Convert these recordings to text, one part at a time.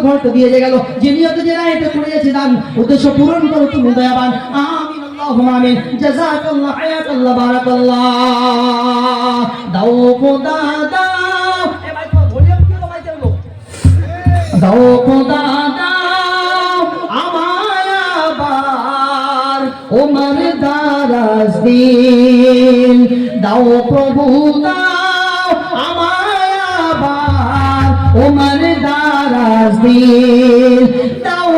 ঘর তো দিয়ে গেল, যে নিয়তে যে রায়তে করেছে দান উদ্দেশ্য পূরণ করো তুমি দয়াবান। আমিন আল্লাহুম্মা আমিন। জাযাকাল্লাহ, হায়াকাল্লাহ, বারাকাল্লাহ। দাও খোদা দাও, এ ভাই তো ভলিউম কি হলো ভাই দেবো, দাও খোদা দাও আমায় আবার ওমর দারাজ দিন, দাও প্রভু দাও আমায় আবার ওমর দারাজ দিন, দাও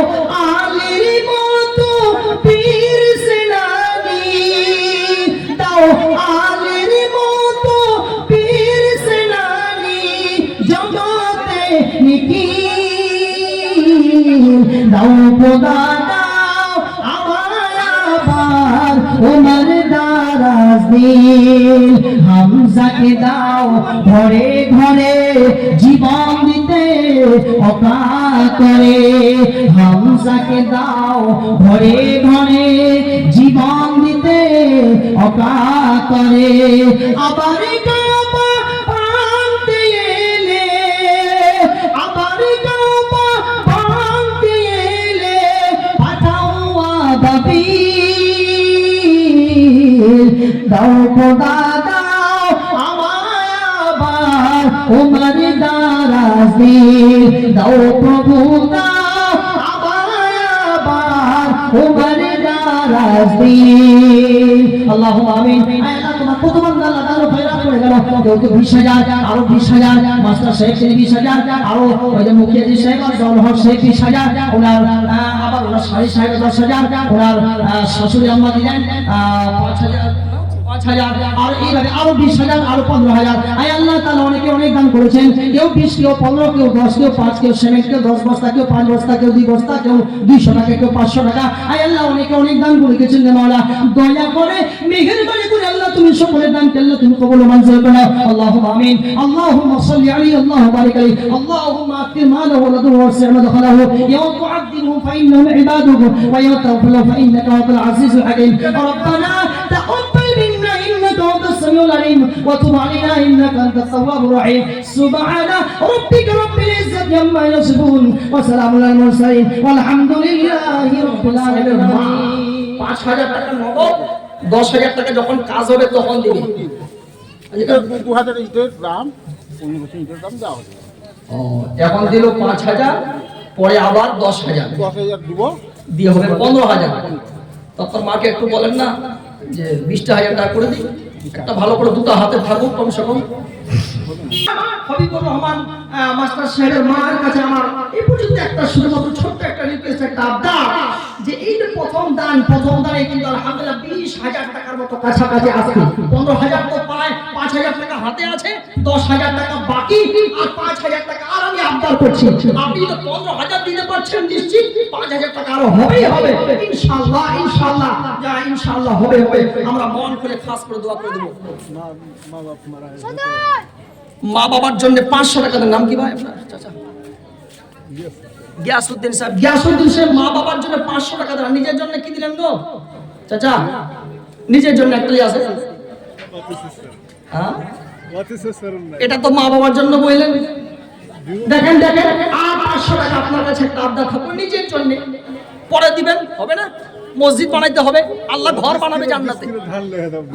আলীর মতো পীর সেনানি, দাও আলীর মতো পীর সেনানি জগতে নিখিল, দাও খোদা দাও আমায় আবার ওমর দারাজ দিন। হামজাকে দাও ঘরে ঘরে জীবন দিতে অকাতরে, হামজাকে দাও ঘরে ঘরে জীবন দিতে অকাতরে। আবার কাবা ভাঙতে এলে, আবার কাবা ভাঙতে এলে পাঠাও আবাবিল, দাও খোদা দাও আমায় আবার ওমর দারাজ দিন, দাও প্রভু দাও আমায় আবার ওমর দারাজ দিন। আল্লাহুম্মা আমিন। আল্লাহ তোমার কত বান্দা আল্লাহ তাআলা খয়রাত করে গেল, কেউ তো 20,000, আরো 20,000, মাস্টার সাহেব 20,000, আরো ওই যে মুখিয়াজি সাহেব আর জল হক সাহেব 20,000, ওনার আবার ওনার শাড়ি সাহেব 10,000, ওনার শাশুড়ি আম্মা দিলেন 5,000, আর এইভাবে আরো 20,000, আরো 15,000। আয় আল্লাহ তাআলা অনেকে অনেক দান করেছেন, কেউ 20, কেউ 15, কেউ 10, কেউ 5, কেউ সিমেন্ট, কেউ 10 বস্তা, কেউ 5 বস্তা, কেউ 2 বস্তা, কেউ 200 টাকা, কেউ 500 টাকা। আয় আল্লাহ অনেকে অনেক দান করে গেছেন, মাওলা দয়া করে মেহেরবানি করে আল্লাহ তুমি সকলের দান কে আল্লাহ তুমি কবুল ও মঞ্জুর করো। আল্লাহুম্মা আমিন। আল্লাহুম্মা সাল্লি আলাইহি, আল্লাহুম্মা বারিক আলাইহি, আল্লাহুম্মা আকরিম মালাহু ওয়া লাদু ওয়াসি' মাদখালাহু ইয়াওম তু'আযিবুহুম ফাইন্নাহুম ইবাদুক ওয়া ইয়াওম তাগফিরু ফাইন্নাকা আনতাল আজিজুল হাকীম। রব্বানা তাকাব্বাল মিন্না إنك أنت السميع العليم وتب علينا إنك أنت التواب الرحيم سبحان ربك رب العزة عما يصفون وسلام على المرسلين والحمد لله رب العالمين। 5,000 টাকা নগদ, 10,000 টাকা যখন কাজ হবে তখন দিবি। 2,000 ইটের দাম, 15 ইটের দাম দেওয়া হবে। এখন দিল 5,000, পরে আবার 10,000, 10,000 দিব, দিয়ে হবে 15,000। তখন মাকে একটু বলেন না যে 20,000 টাকা করে দিই, একটা ভালো করে দুটো হাতে থাকুক কমসে কম। হবিবুর রহমান মাস্টার সাহেবের মায়ের কাছে আমার এই পর্যন্ত একটা শুধুমাত্র ছোট্ট একটা রিকোয়েস্ট, একটা আবদার, যে এই যে প্রথম দানে কিন্তু আলহামদুলিল্লাহ 20,000 টাকার মতো কাছাকাছি আছে। 15,000 তো পায়, 5,000 টাকা হাতে আছে, 10,000 টাকা বাকি, আর 5,000 টাকা আর আমি আবদার করছি, আপনি তো 15,000 দিতে পারছেন নিশ্চিত, 5,000 টাকা আরো হবেই হবে ইনশাআল্লাহ, ইনশাআল্লাহ, যা ইনশাআল্লাহ হবে হবে। আমরা মন করে খাস করে দোয়া করে দেব। মা বাবার জন্য 500 টাকা দেন। নাম কি ভাই আপনার? চাচা গিয়াসউদ্দিন সাহেব। গিয়াসউদ্দিন সাহেব মা বাবার জন্য 500 টাকা দেন। নিজের জন্য কি দিলেন গো চাচা? নিজের জন্য একটাই আছে, হ্যাঁ এটা তো মা বাবার জন্য বললেন। দেখেন দেখেন, আর 500 টাকা আপনার কাছে একটা আবদার থাকবে নিজের জন্য, পরে দিবেন, হবে না? মসজিদ বানাইতে হবে, আল্লাহ ঘর বানাবে জান্নাতে।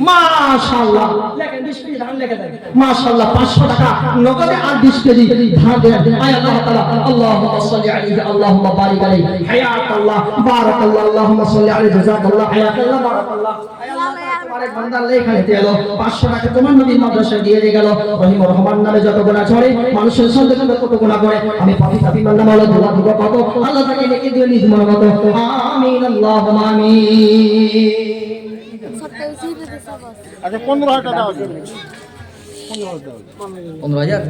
মাশাআল্লাহ, লেখেন 20 কেজি ধান লেখে দেন। মাশাআল্লাহ 500 টাকা নগদে আর 20 কেজি ধান দেন। আয় আল্লাহ তাআলা, আল্লাহুম্মা সাল্লি আলাইহি, আল্লাহুম্মা বারিক আলাইহি, হায়াতাল্লাহ, বারাকাল্লাহ, আল্লাহুম্মা সাল্লি আলাইহি, জাযাকাল্লাহ, হায়াতাল্লাহ, বারাকাল্লাহ। আয় আল্লাহ তাআলা, তোমার এক বান্দা লেখা নিতে এলো 500 টাকা তোমার নবীর মাদ্রাসায় দিয়ে গেল। রহিমুর রহমান নামে যত গুনাহ করে, মানুষের সঙ্গে সঙ্গে কত গুনাহ করে, আমি পাপী বান্দা মাওলা দোয়া দিব কত, আল্লাহ তাকে নেকি দিয়ে নিজ মনোগত। আমিন আল্লাহুম্মা আমিন। আচ্ছা 15,000 টাকা আছে, 15,000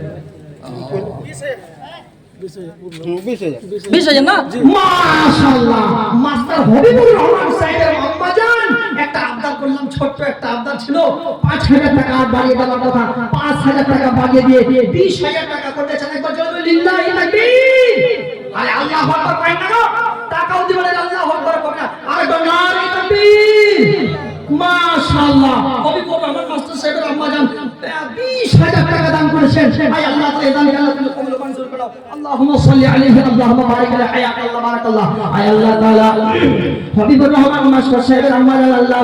20,000 না? মাশাআল্লাহ, মাস্টার হবিবুর রহমান সাহেবের আম্মাজান একটা আবদার করলাম, ছোট্ট একটা আবদার ছিল, 5,000 টাকা বাড়িয়ে দেওয়ার কথা, 5,000 টাকা বাড়িয়ে দিয়ে 20,000 টাকা করতে চান। একবার জলবে লিল্লাহি তাকবীর। আরে আল্লাহু আকবার করেন না, টাকাও দিবেন, আল্লাহু আকবার করেন না, আরেকবার নারে তাকবীর, মাশাআল্লাহ কবি করব আমার মাস্টার সাহেবের আম্মা জান 20,000 টাকা দান করেছেন আয় আল্লাহ তাআলা এই দানকে আল্লাহ তুমি কবুল মঞ্জুর করো আল্লাহুম্মা সাল্লি আলাইহি আল্লাহুম্মা বারিক আলাইহি হায়াত আল্লাহ বারাকাল্লাহ আয় আল্লাহ তাআলা হাবিবুর রহমান মাস্টার সাহেবের আম্মা জান আল্লাহ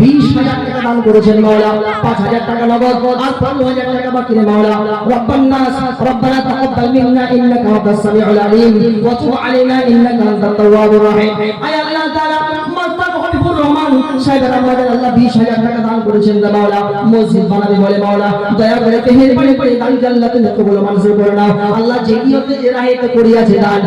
20,000 টাকা দান করেছেন মাওলা 5,000 টাকা নগদ আর 15,000 টাকা বাকি রে মাওলা রব্বানা তাকাব্বাল মিন্না ইন্নাকা আনতাস সামিউল আলিম ওয়া তুব আলাইনা ইন্নাকা আনতাত তাওয়াবুর রহিম আয় আল্লাহ তাআলা মাস্টার হাবিবুর রহমান সাহেবের আম্মা জান আল্লাহ 20,000 টাকা দান করেছেন রে মাওলা মসজিদ বানাবে বলে মাওলা দয়া করে মেহেরবানি করে দানকে আল্লাহ তুমি কবুল মঞ্জুর করে নাও আল্লাহ যে নিয়তে যে রাহেতে করিয়াছে দান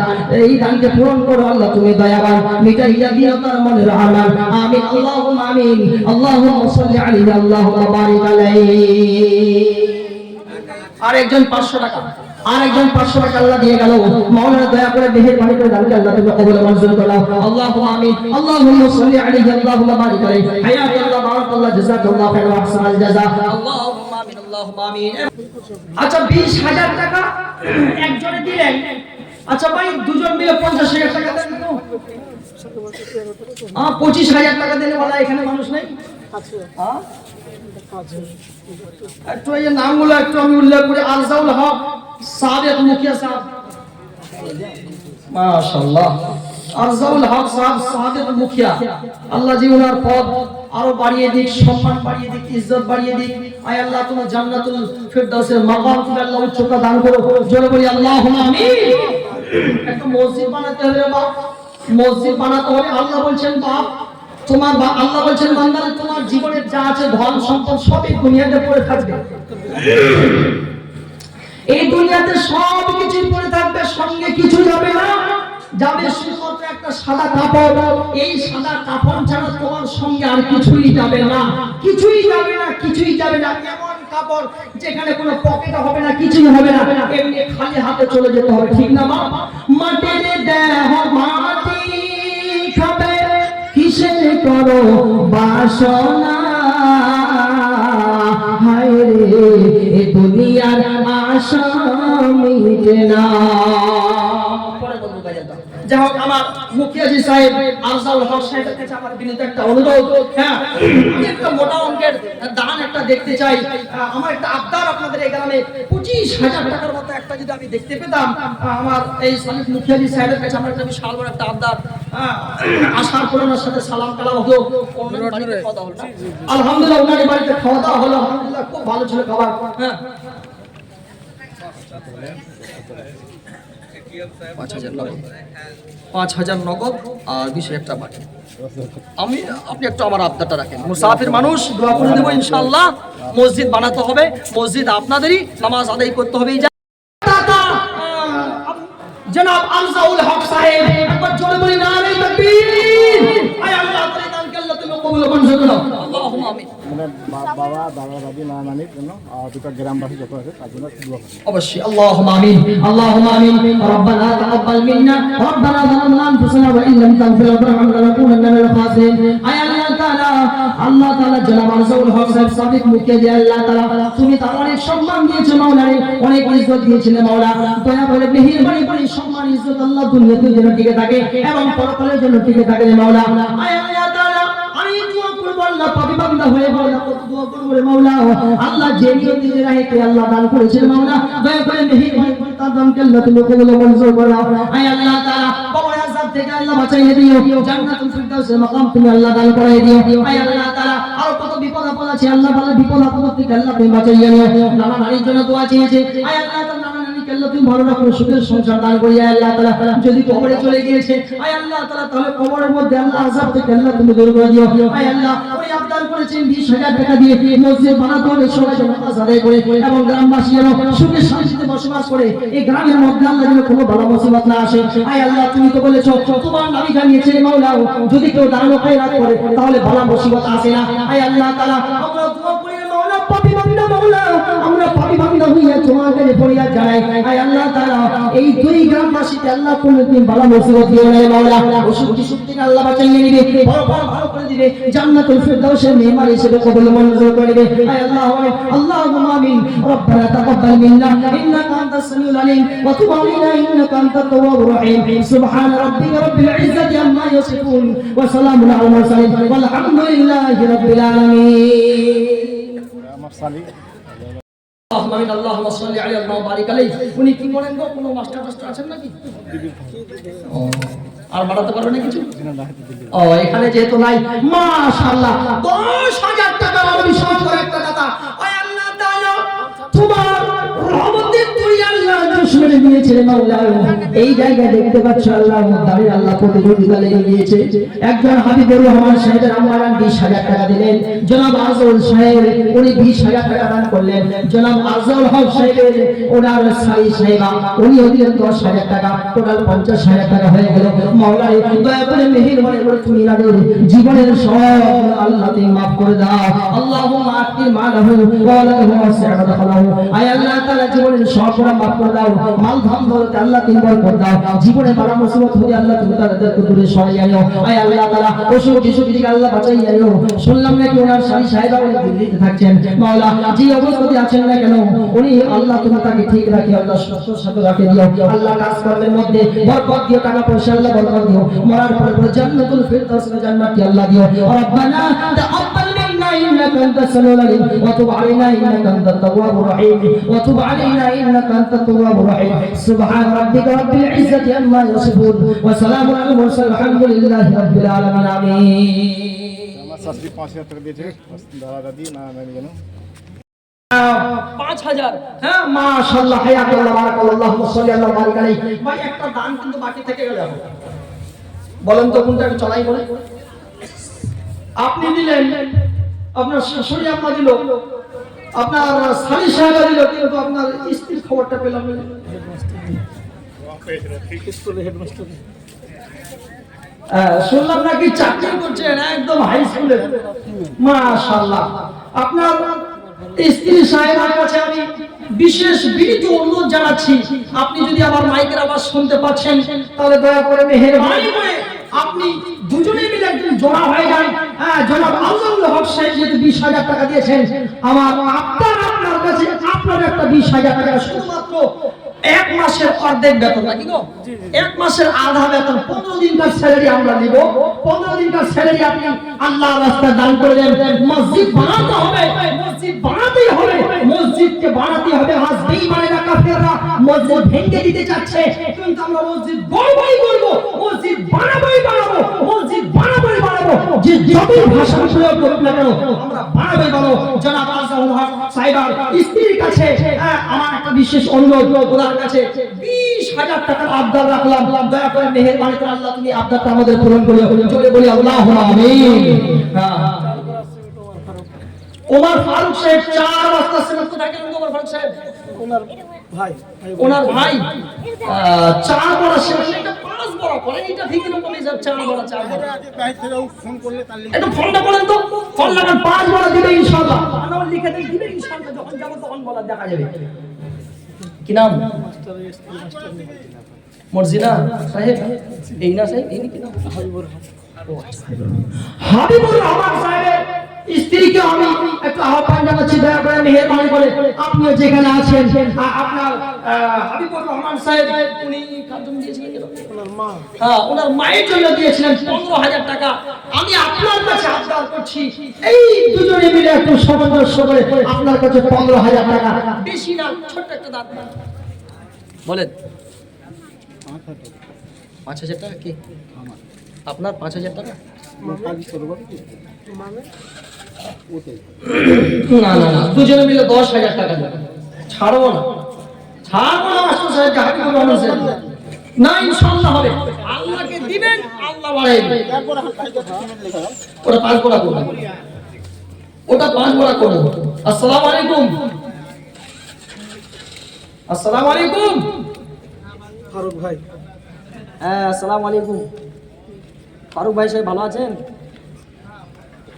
এই দানকে পূরণ করো আল্লাহ তুমি দয়াবান মিটাইয়া দিও তার মনের আরমান আমিন আল্লাহুম্মা আমিন আল্লাহুম্মা সাল্লি আলাইহি আল্লাহুম্মা বারিক আলাইহি আরেকজন 500 টাকা আরেকজন 500 টাকা আল্লাহ দিয়ে গেল মাওলানা দয়া করে মেহেরবানি করে দানকে আল্লাহ তুমি কবুল মঞ্জুর করে নাও আল্লাহুম্মা আমিন আল্লাহুম্মা সাল্লি আলাইহি আল্লাহুম্মা বারিক আলাইহি হায়াত আল্লাহ বারাকাল্লাহ জাযাকাল্লাহু খাইরান ওয়া আহসানাল জাযা আল্লাহুম্মা আমিন আল্লাহুম্মা আমিন আচ্ছা 20,000 টাকা একজনে দিলেন আচ্ছা ভাই দুজন মিলে 50,000 টাকা দেন তো 25,000 টাকা দিলে বলা এখানে মানুষ নেই হ্যাঁ একটু এই নামগুলো একটু আমি উল্লেখ করি আরজাউল হক সাদেক মুখিয়া সাহেব মাশাআল্লাহ আরজাউল হক সাহেব সাদেক মুখিয়া আল্লাহ জি ওনার পদ আরো বাড়িয়ে দিক সম্মান বাড়িয়ে দিক ইজ্জত বাড়িয়ে দিক আয় আল্লাহ তোমার জান্নাতুল ফিরদাউসের মাকাম তুমি আল্লাহ উচ্চতা দান করো জোরে বলি আল্লাহুম্মা আমিন একটা মসজিদ বানাতে হবে রে বাপ মসজিদ বানাতে হবে আল্লাহ বলছেন বাপ তোমার আল্লাহ বলছেন বান্দারা তোমার জীবনে যা আছে ধন সম্পদ সবই দুনিয়াতে পড়ে থাকবে এই দুনিয়াতে সব কিছু পড়ে থাকবে সঙ্গে কিছু যাবে না যাবে শুধুমাত্র একটা সাদা কাপড় এই সাদা কাপড় ছাড়া তোমার সঙ্গে আর কিছুই যাবে না কিছুই যাবে না কিছুই যাবে না এমন কাপড় যেখানে কোনো পকেট হবে না কিছুই হবে না এমনি খালি হাতে চলে যেতে হবে ঠিক না মা মাটিতে দেহ মাটি খাবে কিসের করো বাসনা হায় রে এ দুনিয়ার আশা মিটে না পরে বলবো গায়টা যাই হোক আমার মুখিয়াজি সাহেব আরজাউল হক সাহেবের কাছে আমার বিনীত একটা অনুরোধ হ্যাঁ আমি একটা মোটা অঙ্কের দান একটা দেখতে চাই আমার একটা আবদার আপনাদের এই গ্রামে 25,000 টাকার মতো একটা যদি আমি দেখতে পেতাম আমার এই সালিফ মুখিয়াজি সাহেবের কাছে আমার একটা বিশাল বড় একটা আবদার আশার পূরণের সাথে সালাম কালাম হলো ওনার বাড়িতে খাওয়া দাওয়া হলো আলহামদুলিল্লাহ ওনার বাড়িতে খাওয়া দাওয়া হলো আলহামদুলিল্লাহ খুব ভালো ছিল খাবার হ্যাঁ 5,000 নগদ আর 20,000 টাকা বাকি আমি আপনি একটু আমার আবদারটা রাখেন মুসাফির মানুষ দোয়া করে দেব ইনশাআল্লাহ মসজিদ বানাতে হবে মসজিদ আপনাদেরই নামাজ আদায় করতে হবে জনাব আরজাউল হক সাহেব একবার জোরে বলি নারে তাকবীর আয় আল্লাহ তাআলা দানকে আল্লাহ তুমি কবুল মঞ্জুর করো আল্লাহুম্মা আমিন বাবা দাদা দাদি মা নানির জন্য আর দুটো গ্রামবাসী যত আছে তার জন্য দোয়া করুন অবশ্যই আল্লাহুম্মা আমিন আল্লাহুম্মা আমিন রব্বানা তাকাব্বাল মিন্না রব্বানা যালামনা আনফুসানা ওয়া ইল্লাম তাগফির লানা লানাকুনান্না মিনাল খাসিরিন আয় আল্লাহ তাআলা জনাব আরজাউল হক সাহেব সাদিক মুখে যে আল্লাহ তাআলা তুমি তার অনেক সম্মান দিয়েছো মাওলা রে অনেক ইজ্জত দিয়েছিলে মাওলা দয়া করে মেহেরবানি করে সম্মান ইজ্জত আল্লাহ দুনিয়াতে যেন টিকে থাকে এবং পরকালের জন্য টিকে থাকে রে মাওলা আয় আল্লাহ তাআলা আমি দোয়া করব আল্লাহ পাপী বান্দা হয়ে মাওলা কত দোয়া করব রে মাওলা আল্লাহ যে নিয়তে যে রাহেতে আল্লাহ দান করেছেন মাওলা দয়া করে মেহেরবানি করে তার দানকে আল্লাহ তুমি কবুল মঞ্জুর করো আয় আল্লাহ তাআলা কবর আযাব থেকে আল্লাহ বাঁচাইয়ে দিও জান্নাতুল ফিরদাউসের মাকাম তুমি আল্লাহ দান করাই দিও আয় আল্লাহ তাআলা আর কত বিপদ আপদ আছে আল্লাহ ভালো বিপদ আপদ থেকে আল্লাহ তুমি বাঁচাইয়ে নিও নানা নারীর জন্য দোয়া চেয়েছে আয় আল্লাহ তাআলা নানা নারীকে আল্লাহ তুমি ভালো রাখো সুখের সংসার দান করি আয় আল্লাহ তাআলা যদি কবরে চলে গিয়েছে আয় আল্লাহ তাআলা তাহলে কবরের মধ্যে আল্লাহ আযাব থেকে আল্লাহ তুমি দূর করে দিও আয় আল্লাহ ওই আবদার করেছেন 20,000 টাকা দিয়ে মসজিদ বানাতে হবে সবাই নামাজ আদায় করে এবং গ্রামবাসী যেন সুখে শান্তিতে বসবাস করে এই গ্রামের মধ্যে আল্লাহ যেন কোনো বড় মুসিবত না আসে আয় আল্লাহ তুমি তো বলেছো তোমার নবী জানিয়েছে মাওলা যদি কেউ দান ও খয়রাত করে তাহলে বড় মুসিবত আসে না আয় আল্লাহ তাআলা আমরা দোয়া করি মাওলা পাপী বান্দা মাওলা আমরা পাপী বান্দা হইয়া তোমার কাছে ফরিয়াদ জানাই আয় আল্লাহ তাআলা এই দুই গ্রামবাসীকে আল্লাহ কোনদিন বালা মুসিবত দিও না মাওলা অসুখ বিসুখ থেকে আল্লাহ বাঁচিয়ে নিবে ভালো করে দিবে জান্নাতুল ফিরদাউসের মেহমান হিসেবে কবুল মঞ্জুর করে দিবে আয় আল্লাহ আল্লাহুম্মা আমিন রব্বানা তাকাব্বাল মিন্না ইন্নাকা আনতাস সামিউল আলিম ওয়া তুব আলাইনা ইন্নাকা আনতাত তাওয়াবুর রহিম সুবহানা রাব্বিকা রাব্বিল ইজ্জাতি আম্মা ইয়াসিফুন ওয়া সালামুন আলাল মুরসালিন ওয়াল হামদুলিল্লাহি রাব্বিল আলামিন আমার সালি আমিন আল্লাহুম্মা সাল্লি আলাইহি ওয়া বারিক আলাইহি উনি কি বলেন গো কোনো মাস্টার আছেন নাকি ও আর বাড়াতে পারবে না কিছু ও এখানে যেহেতু নাই মাশাআল্লাহ 10,000 টাকা আমার বিশাল বড় একটা দাতা ওই আল্লাহ তাআলা তোমার রহমতের তুই আল্লাহ দুশমনে দিয়েছে মাওলা এই জায়গায় দেখতে পাচ্ছ আল্লাহ দাঁড়িয়ে আল্লাহ প্রতিযোগিতা লেগে গিয়েছে একজন হাবিবুর রহমান সাহেবের আম্মারান 20,000 টাকা দিলেন জনাব আজল সাহেব উনি 20,000 টাকা দান করলেন জনাব আজল হক সাহেবের ওনার সাই সাহেবা উনি দিলেন 10,000 টাকা টোটাল 50,000 টাকা হয়ে গেল মাওলা দয়া করে মেহেরবানি করে তুমি তাদের জীবনের সব আল্লাহ তুমি maaf করে দাও আল্লাহুম্মা আতি মালাহু ওয়া লাহু ওয়াসি'আত খালাহু আয় আল্লাহ তাআলা জীবনের সব গুনাহ maaf করে দাও মাল ধাম দৌলত আল্লাহ তুমি বরকত দাও জীবনে বালা মুসিবত হয়ে আল্লাহ তুমি তাদেরকে দূরে সরিয়ে আনো আয় আল্লাহ তাআলা অসুখ বিসুখ থেকে আল্লাহ বাঁচাইয়ে আনো শুনলাম নাকি ওনার স্বামী সাহেবা উনি দিল্লিতে থাকছেন মাওলা যে অবস্থাতে আছেন না কেন উনি আল্লাহ তুমি তাকে ঠিক রাখি আল্লাহ সুস্থ সাথে রাখে দিও আল্লাহ কাজ কর্মের মধ্যে বরকত দিও টাকা পয়সা আল্লাহ বরকত দিও মরার পরে জান্নাতুল ফিরদাউসে জান্নাতি আল্লাহ দিও রব্বানা তাকাব্বাল মিন্না ইন্নাকা আনতাস সামিউল আলিম ওয়া তুব আলাইনা ইন্নাকা আনতাত তাওয়াবুর রহিম ওয়া তুব আলাইনা ইন্নাকা আনতাত তাওয়াবুর রহিম সুবহান রাব্বিকা রাব্বিল ইজ্জাতি আম্মা ইয়াসিফুন ওয়া সালামুন আলাল মুরসালিন আলহামদুলিল্লাহি রাব্বিল আলামিন আমিন আমার শাশুড়ি 5,000 টাকা দিয়েছে দাদা দাদি না আমি জানো 5,000 হ্যাঁ মাশাআল্লাহ হায়াতুল্লাহ বারাকাল্লাহু আল্লাহুম্মা সাল্লি আলা বারিক আলাইহি ভাই একটা দান কিন্তু বাকি থেকে গেল বলেন তো কোনটা আমি চলাই বলে আপনি দিলেন আপনার শাশুড়ি আম্মা দিল আপনার স্বামী সাহেব দিল কিন্তু আপনার স্ত্রীর খবরটা পেলাম না শুনলাম নাকি চাকরি করছেন একদম হাই স্কুলে মাশাআল্লাহ আপনার স্ত্রী সাহেবের কাছে আমি বিশেষ বিনীত অনুরোধ জানাচ্ছি আপনি যদি আমার মাইকের আওয়াজ শুনতে পাচ্ছেন তাহলে দয়া করে মেহেরবানি করে আপনি দুজনে মিলে একজন জোড়া হয়ে যান হ্যাঁ জনাব আজল হক সাহেব যেহেতু 20,000 টাকা দিয়েছেন আমার আপনার কাছে আপনার একটা 20,000 টাকা শুধুমাত্র এক মাসের অর্ধেক বেতন নাকি গো এক মাসের আধা বেতন 15 দিনকার স্যালারি আমরা নিব 15 দিনকার স্যালারি আপনি আল্লাহর রাস্তায় দান করে দেন মসজিদ বানাতে হবে মসজিদ বানাতেই হবে মসজিদকে বানাতে হবে আজ বেঈমানেরা কাফেররা মসজিদ ভেঙে দিতে চাচ্ছে কিন্তু আমরা মসজিদ বড়ই করব মসজিদ বানাবো যে যতই ভাষা প্রয়োগ করুক না কেন আমরা বানাবো জনাব আজল হক সাহেবের স্ত্রীর কাছে আমার একটা বিশেষ অনুরোধ ওনার কাছে 20,000 টাকার আবদার রাখলাম দয়া করে মেহেরবানি করে আল্লাহ তুমি আবদারটা আমাদের পূরণ করিও জোরে বলি আল্লাহুম্মা আমিন ওমর ফারুক সাহেব 4 বস্তা সিমেন্ট কোথায় গেলেন ওমর ফারুক সাহেব ওনার ভাই 4 বড় সিমেন্ট 5 বড় করে এটা ঠিক না বলে যাব 4 বড় বাইরে থেকে ফোন করলে তার একটু ফোনটা করেন তো ফোন লাগান 5 বড় দিবে ইনশাআল্লাহ নাম লিখে দেন দিবে ইনশাআল্লাহ যখন যাব তখন বলা দেখা যাবে কি নাম মর্জিনা সাহেব এই না সাহেব এই কি নাম হাবিবুর রহমান সাহেব স্ত্রীকে আমি একটু আহ্বান জানাচ্ছি দয়া করে মেহেরবানি করে আপনিও যেখানে আছেন আপনার হাবিবুর রহমান সাহেব উনি কার জন্য দিয়েছিলেন ওনার মা হ্যাঁ ওনার মায়ের জন্য দিয়েছিলেন 15,000 টাকা আমি আপনার কাছে আবদার করছি এই দুজনে মিলে একটু সামঞ্জস্য করে আপনার কাছে 15,000 টাকা বেশি না ছোট একটা দান বলেন 5,000 টাকা কি আপনার 5,000 টাকা না না না দুজনে মিলে 10,000 টাকা দেবেন ছাড়বো না মাস্টার সাহেব হাবিবুর রহমান সাহেব না ইনশাআল্লাহ হবে আল্লাহকে দিবেন আল্লাহ বাড়াইবে ওটা 5 বড়া করুন ওটা 5 বড়া করুন আসসালামু আলাইকুম ফারুক ভাই হ্যাঁ আসসালামু আলাইকুম ফারুক ভাই সাহেব ভালো আছেন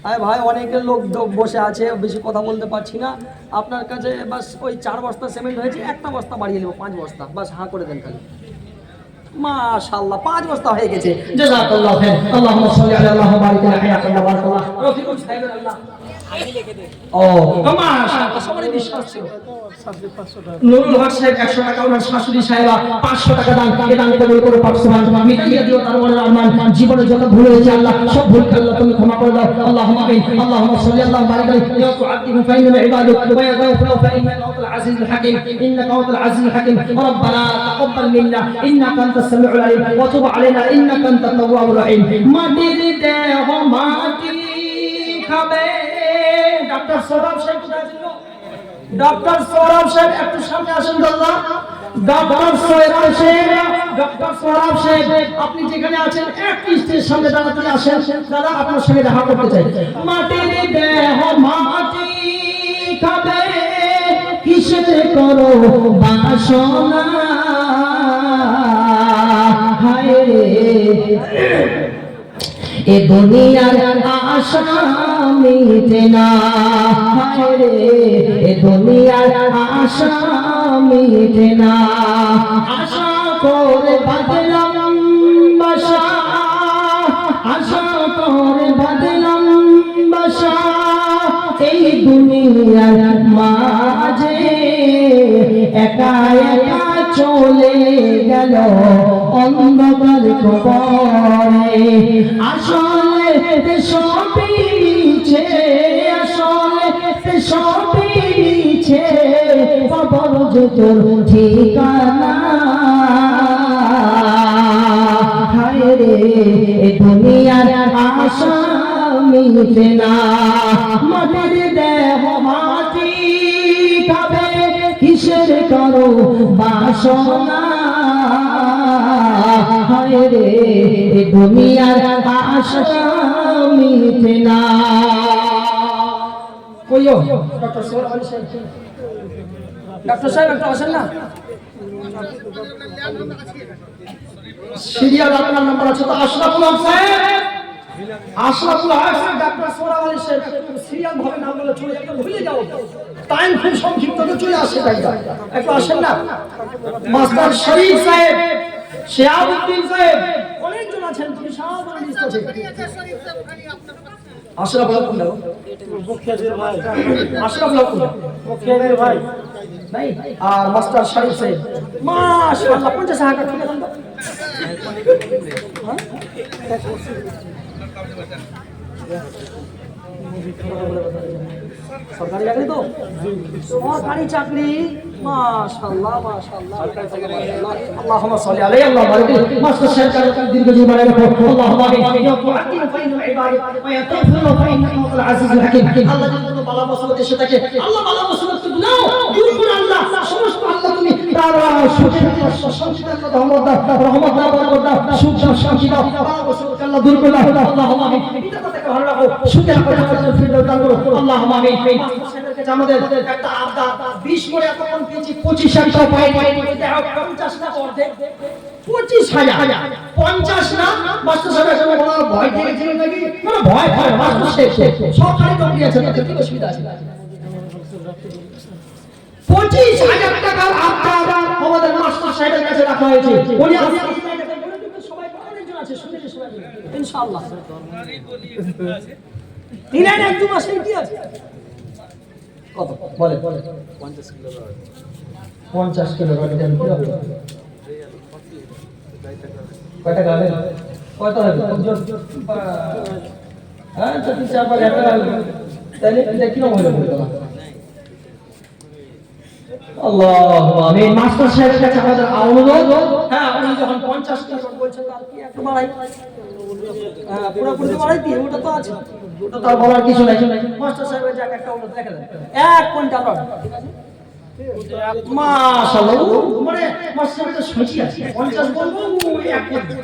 আরে ভাই অনেকের লোক বসে আছে, বেশি কথা বলতে পারছি না। আপনার কাছে বাস ওই 4 বস্তা সিমেন্ট হয়েছে, একটা বস্তা বাড়িয়ে নেবো, 5 বস্তা বাস। হাঁ করে দেন খালি। মাশাআল্লাহ 5 বস্তা হয়ে গেছে। জাযাকাল্লাহু খাইর। আল্লাহুম্মা সাল্লি আলা আল্লাহুম্মা বারিক আলা হায়াতাল্লাহ বারাকাল্লাহ। রফিকুল সাহেবের আল্লাহ ও মাশাআল্লাহ, সবারই বিশ্বাস ছিল। 500 টাকা। নুরুল হক সাহেব 100 টাকা, ওনার শাশুড়ি সাহেবা 500 টাকা দান। এই দান কবুল করে পাক সুবহানাল্লাহ। মিটাইয়া দিও তার মনের আরমান। জীবনে যত ভুল হয়েছে আল্লাহ, সব ভুলকে আল্লাহ তুমি ক্ষমা করে দাও। আল্লাহুম্মা আমিন। আল্লাহুম্মা সাল্লি আল্লাহ বারিক আলাইহি ওয়া তুআদ্দিহু ফাইন্না ইবাদুক ওয়া ইয়াগফিরু ফাইন্নাকা আনতাল আজিজুল হাকীম। ইন্নাকা আনতাল আজিজুল হাকীম। রব্বানা তাকাব্বাল মিন্না ইন্নাকা আনতাস সামিউল আলিম ওয়া তুব আলাইনা ইন্নাকা আনতাত তাওয়াবুর রহিম। মাটির দেহ মাটি খাবে। ডক্টর সৌরভ সাহেব কোথায় ছিল? ডক্টর সৌরভ সাহেব একটু সামনে আসেন দাদা। ডক্টর সৌরভ সাহেব, ডক্টর সৌরভ সাহেব আপনি যেখানে আছেন একটু স্টেজের সামনে দাঁড়াতে আসেন দাদা, আপনার সঙ্গে দেখা করতে চাই। মাটির দেহ মাটি খাবে, কিসের করো বাসনা, হায় রে এ দুনিয়ার আশা মিটে না, হায় রে এ দুনিয়ার আশা মিটে না। আশা করে বাঁধলাম বাসা, আশা করে বাঁধলাম বাসা, এই দুনিয়ার মাঝে একা একা চলে গেল অন্ধকার কবরে। আসলে সবই মিছে, আসলে সবই মিছে, কবর যে তোর ঠিকানা, হায় রে এ দুনিয়ার আশা মিটে না। মাটির দেহ মাটি খাবে, কিসের করো বাসনা, হায় রে এ দুনিয়ার আশা মিটে না। কইও ডক্টর সৌরভ আলী সাহেব, ডক্টর সাহেব একটু আসেন না। সিরিয়াল আপনার নাম্বার আছে তো? আশরাফুল হক সাহেব, আশরাফুল হক সাহেব, ডক্টর সৌরভ আলী সাহেব সিরিয়াল ভাবে নাম বলে চলে একদম ভুলে যাও, টাইম খুব সংক্ষিপ্ত তো চলে আসে তাই একটু আসেন না। মাস্টার শরীফ সাহেব, শিয়াবউদ্দিন সাহেব, অনেকজন আছেন, তুমি সাধারণ লিস্ট আছে। আশরাফুল হক কোন মুখিয়াদের ভাই। আশরাফুল হক কোন মুখিয়াদের ভাই। নাই? আর মাস্টার শরীফ সাহেব মাশাআল্লাহ 50 টাকা ঠিক আছে তো? সরকারি চাকরি তো? সরকারি চাকরি, মাশাআল্লাহ মাশাআল্লাহ। আল্লাহুম্মা সাল্লি আলাইহি আল্লাহ বারিক মাস্টার সাহেব কার দীর্ঘজীবী বানায় রাখো। আল্লাহুম্মা আমিন। ইয়া তুআদ্দিন ফাইন্না ইবাদাক ওয়া ইয়াতাফিরু ফাইন্নাকা আনতাল আজিজুল হাকীম। আল্লাহ যত বালা মুসিবত এসে থাকে আল্লাহ বালা মুসিবত গুনাহ দূর করে আল্লাহ সমস্ত আল্লাহ তুমি তার সুখের সংসারের মধ্যে রহমত দাও, বরকত দাও, সুখ দাও, শান্তি দাও, বালা মুসিবত আল্লাহ দূর করে দাও। আল্লাহুম্মা আমিন। এটা তো ভালো রাখো, সুখের কথা ফিরে দাও করো। আল্লাহুম্মা আমিন। আমাদের একটা আবদার 20 করে এতক্ষণ পেয়েছি, 25,000 টাকা পাই পাই দিতে হবে। 50 না অর্ধেক 25,000, 50 না মাস্টার সাহেবের সঙ্গে বলা ভয় দেখেছিল নাকি? না ভয় ভয় মাস্টার সাহেব সরকারি চাকরি আছে, তাতে কি অসুবিধা আছে? 25,000 টাকার আবদার আমাদের মাস্টার সাহেবের কাছে রাখা হয়েছে। উনি সবাই অনেকজন আছে, শুনেছি সবাই ইনশাআল্লাহ। দিলেন এক দু মাসে কি আছে? কত বলে? 50 কিলো রড। 50 কিলো রড দেন কি হবে? কয় টাকা হবে? কত হবে? হ্যাঁ 4-5 টাকা হবে। তাহলে এটা কি রকম হলো বলতো? আল্লাহু আমিন। মাস্টার সাহেবের কাছে আমাদের অনুরোধ, হ্যাঁ উনি যখন 50 কিলো রড বলছেন তার কি একটু বাড়াই, হ্যাঁ পুরোপুরি বাড়াই দিয়ে ওটা তো আছে, ওটা তো বলার কিছু নাই। মাস্টার সাহেবের যাক একটা অনুরোধ দেখা দেন 1 কুইন্টাল রড, ঠিক আছে? মাশাআল্লাহ, মানে মাস্টার সাহেবের সুচি আছে 50 বলবো 1 কুইন্টাল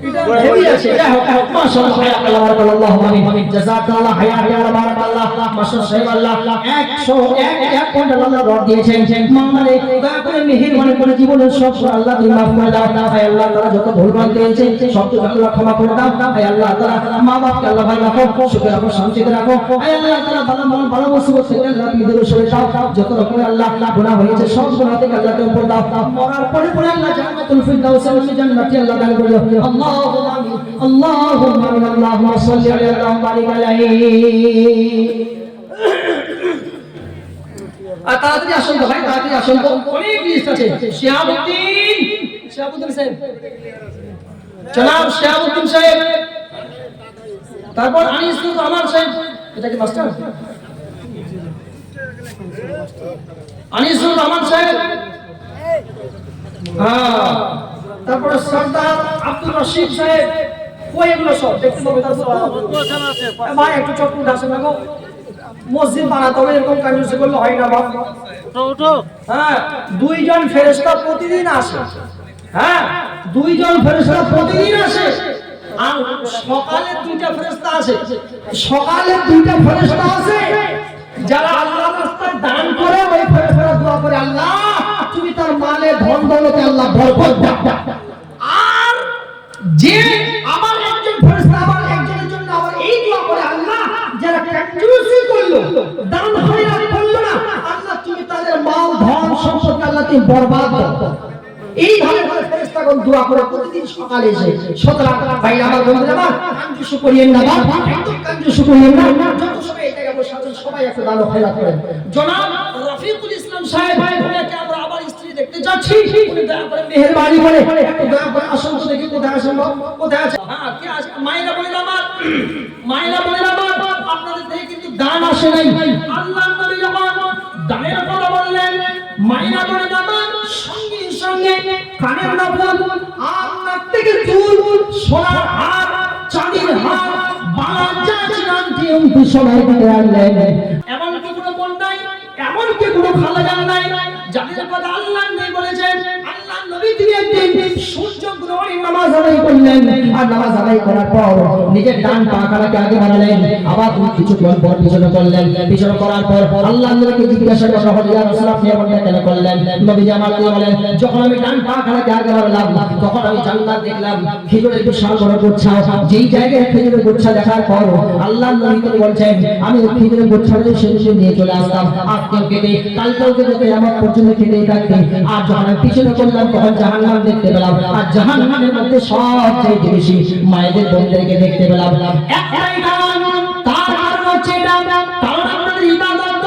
এটা হেভি আছে যাই হোক মাশাআল্লাহ হায়াকাল্লাহ বারাকাল্লাহ আমিন জাযাকাল্লাহ হায়াকাল্লাহ বারাকাল্লাহ মাশাআল্লাহ সাহেবাল্লাহ 101 কোটি আল্লাহ রব দিয়েছেন মানে দয়া করে মেহেরবানি করে জীবনের সব আল্লাহ তুমি maaf করে দাও হে আল্লাহ তাআলা যত ভুল ভ্রান্তি হয়েছে সব কিছু আল্লাহ ক্ষমা করে দাও হে আল্লাহ তাআলা মা বাপকে আল্লাহ ভালো রাখো সুখে রাখো শান্তিতে রাখো হে আল্লাহ তাআলা ভালো মুসিবত থেকে আল্লাহ তুমি দূরে সরে যাও যত রকমের আল্লাহ গুনাহ হয়েছে সব গুনাহ থেকে আল্লাহকে উপর দাও মরার পরে পরে আল্লাহ জান্নাতুল ফিরদাউস এর জান্নাতি আল্লাহ দান করে দাও আল্লাহুম্মা আমিন আল্লাহুম্মা আমিন আল্লাহুম্মা সাল্লি আলা বারিক আলাইহি আর তাড়াতাড়ি আসুন তো ভাই তাড়াতাড়ি আসুন তো অনেক লিস্ট আছে শিহাবউদ্দিন সাহেব জনাব শিহাবউদ্দিন সাহেব তারপর আনিসুর রহমান সাহেব এটা কি মাস্টার আনিসুর রহমান সাহেব হ্যাঁ তারপর সরদার আব্দুর রশিদ সাহেব কই এগুলো সব দেখতে পাবে তারপর ভাই একটু চট্টু দাসেন না গো মসজিদ বানাতে হবে এরকম কাজুসি করলে হয় না বাপ ওঠো হ্যাঁ দুইজন ফেরেশতা প্রতিদিন আসে হ্যাঁ দুইজন ফেরেশতা প্রতিদিন আসে আর সকালে দুইটা ফেরেশতা আসে সকালে দুইটা ফেরেশতা আসে যারা আল্লাহর রাস্তায় দান করে ওই ফেরেশতারা দোয়া করে আল্লাহ তুমি তার মালে ধন দৌলতে আল্লাহ বরকত দাও আর যে আমার একজন ফেরেশতা আমার একজনের জন্য আবার এই দোয়া করে আল্লাহ যারা কাজুসি করলো দান খয়রাত করলো না আল্লাহ তুমি তাদের মাল ধন সম্পদ আল্লাহ তুমি বরবাদ করো এই ধরনের ফেরেশতাগণ দোয়া করে প্রতিদিন সকালে এসে সুতরাং ভাই আমার বন্ধুরা আমার কাঞ্জুসি করিয়েন না বাপ একদম কাঞ্জুসি করিয়েন না যত সময় এই জায়গায় বসে আছেন সবাই একটু দান খয়রাত করেন জনাব রফিকুল ইসলাম সাহেব ওনাকে আমরা আবার স্ত্রী দেখতে যাচ্ছি উনি দয়া করে মেহেরবানি করে একটু দয়া করে আসুন তো দেখি কোথায় আছেন বাপ কোথায় আছে হ্যাঁ কি আছে মায়েরা বলেন আমার আপনাদের থেকে কিন্তু দান আসে নাই আল্লাহর নবী যখন দানের কথা বললেন মায়েরা বলেন আমার সঙ্গে সঙ্গে কানের নফল আর নাক থেকে চুল সোনার হার চাঁদির হার বালা যা ছিলেন দিয়ে বিছানায় দিতে আনলেন এমন কি কোনো মন নাই এমন কি কোনো খালা জান নাই যাদের কথা আল্লাহ নবী বলেছেন আল্লাহ নবী তিনি একদিন সূর্য গ্রহণের নামাজ আদায় করলেন আর নামাজ আদায় করার পর নিজের ডান পা কাটাকে আগে বাড়ালেন আবার কিছুক্ষণ পর পিছনে করলেন পিছনে করার পর আল্লাহ নবীকে জিজ্ঞাসা করা হলো ইয়া রাসূলুল্লাহ আপনি এমনটা কেন করলেন নবী আমার বলেন যখন আমি ডান পা কাটাকে আগে বাড়ালাম তখন আমি জান্নাত দেখলাম খেজুরের বিশাল বড় গুচ্ছা যেই জায়গায় খেজুরের গুচ্ছা দেখার পর আল্লাহ নবী তিনি বলছেন আমি ওই খেজুরের গুচ্ছাটা সেদিকে নিয়ে চলে আসতাম আজকেও কেটে কালকেও কেটে আমার পর্যন্ত খেতেই থাকতে আর যখন আমি পিছনে করলাম তখন জাহান্নাম দেখতে পেলাম আর জাহান্নামের মধ্যে সবচেয়ে বেশি মায়েদের বোনদেরকে দেখতে পেলাম একটাই কারণ তার কারণ হচ্ছে এটা কারণ আপনাদের ইবাদত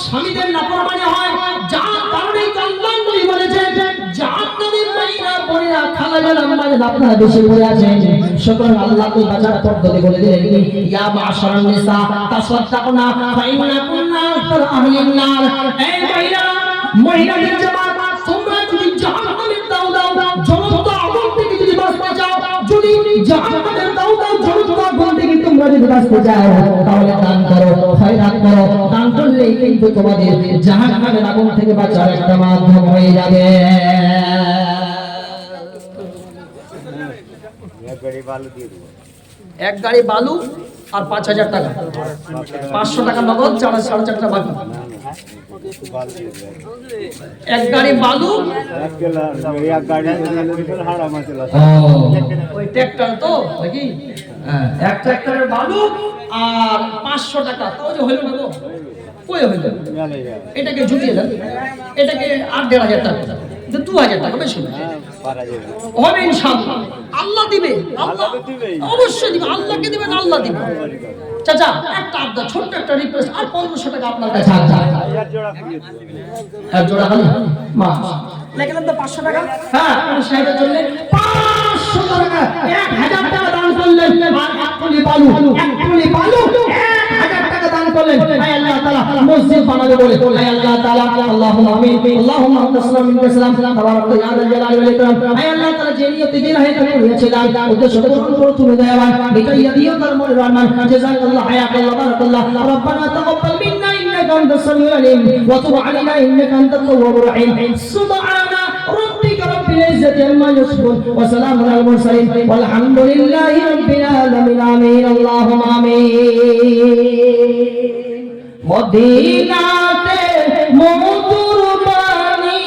স্বামীদের নাফরমানি হয় যার কারণে আল্লাহ নবী বলেছেন জাহান্নামের মাইরা বোনেরা খালা জালাম মানে আপনারা বেশি পড়ে আছেন সুতরাং আল্লাহ তো বাঁচার পদ্ধতি বলে দিলেন ইয়া মাশারান নিসা তাসাদদাকনা ফাইন্না কুননা আকতার আহলিন নার এই মহিলাদের জামাত তোমরা যদি জাহান্নামের দাও জ্বলন্ত আগুন থেকে যদি বাঁচতে চাও যদি জাহান্নামের দাও জ্বলন্ত আগুন থেকে তোমরা যদি বাঁচতে চাও তাহলে দান করো খয়রাত করো দান করলেই কিন্তু তোমাদের জাহান্নামের আগুন থেকে বাঁচার একটা মাধ্যম হয়ে যাবে এক গাড়ি বালু আর 5000 টাকা 500 টাকা নগদ 4.5 টাকা বাকি এক গাড়ি বালু এক গাড়ি ওই ট্রাক্টর তো নাকি এক ট্রাক্টরের বালু আর 500 টাকা তো যে হলো না তো কই হলো এটাকে জুটিয়ে দেন এটাকে 8.5 টাকা 2000 টাকা বেশি হবে ইনশাআল্লাহ আল্লাহ দিবে আল্লাহ অবশ্যই দিবে আল্লাহকে দিবেন আল্লাহ দিবে চাচা একটা আবদা ছোট একটা রিকোয়েস্ট আর 1500 টাকা আপনার কাছে আছে এক জোড়া খালি মা লাগলাম তো 500 টাকা হ্যাঁ কোন সাহেবের জন্য 500 টাকা 1000 টাকা দান করলেন আর এক টলি বালু 1000 টাকা দান করলেন আয় আল্লাহ তাআলা মসজিদ বানাবে বলে আয় আল্লাহ তাআলা আল্লাহুম্মা আমিন আল্লাহুম্মা তাসলাম মিনকা সালাম তাবারাক ইয়া যাল জালালি ওয়াল ইকরাম আয় আল্লাহ তাআলা যে নিয়তে দিন হয় তাকে করেছিলেন উদ্দেশ্য পূরণ করে তুমি দয়াবান বিকাইয়া দিও তার মনে রহমান জাযাকাল্লাহু হায়াকাল্লাহু বারাকাল্লাহু রব্বানা তাকাব্বাল মিন্না ইন্নাকা আনতাস সামিউল আলিম ওয়া তুব আলাইনা ইন্নাকা আনতাত তাওয়াবুর রহিম সুবহানা রাব্বিকা রাব্বিল العزة عما يصفون وسلام على المرسلين والحمد لله رب العالمين آمين اللهم آمين মদিনাতে মধুর বাণী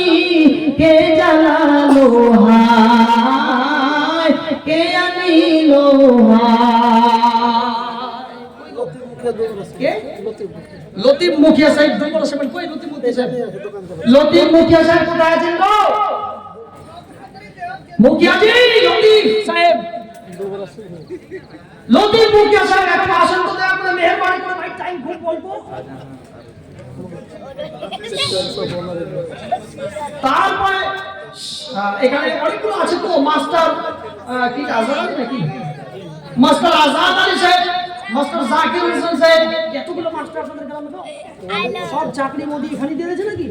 কে জানালো হায় কে আনিলো লতিফ মুখিয়া সাহেব দুপুর সময় কই লতিফ মুখিয়া সাহেব কোথায় আছেন গো মুখিয়া জি লতিফ সাহেব লতিফ মুখিয়া সাহেব একটু আসেন তো দয়া করে মেহেরবানি করে ভাই টাইম খুব বলবো তারপরে এখানে অনেকগুলো আছে তো মাস্টার কি আজাদ আলী নাকি মাস্টার আজাদ আলী সাহেব মাস্টার জাকির হোসেন সাহেব এতগুলো মাস্টার আপনাদের গ্রামে তো সব চাকরি মোদি এখানে দিয়ে দিয়েছে নাকি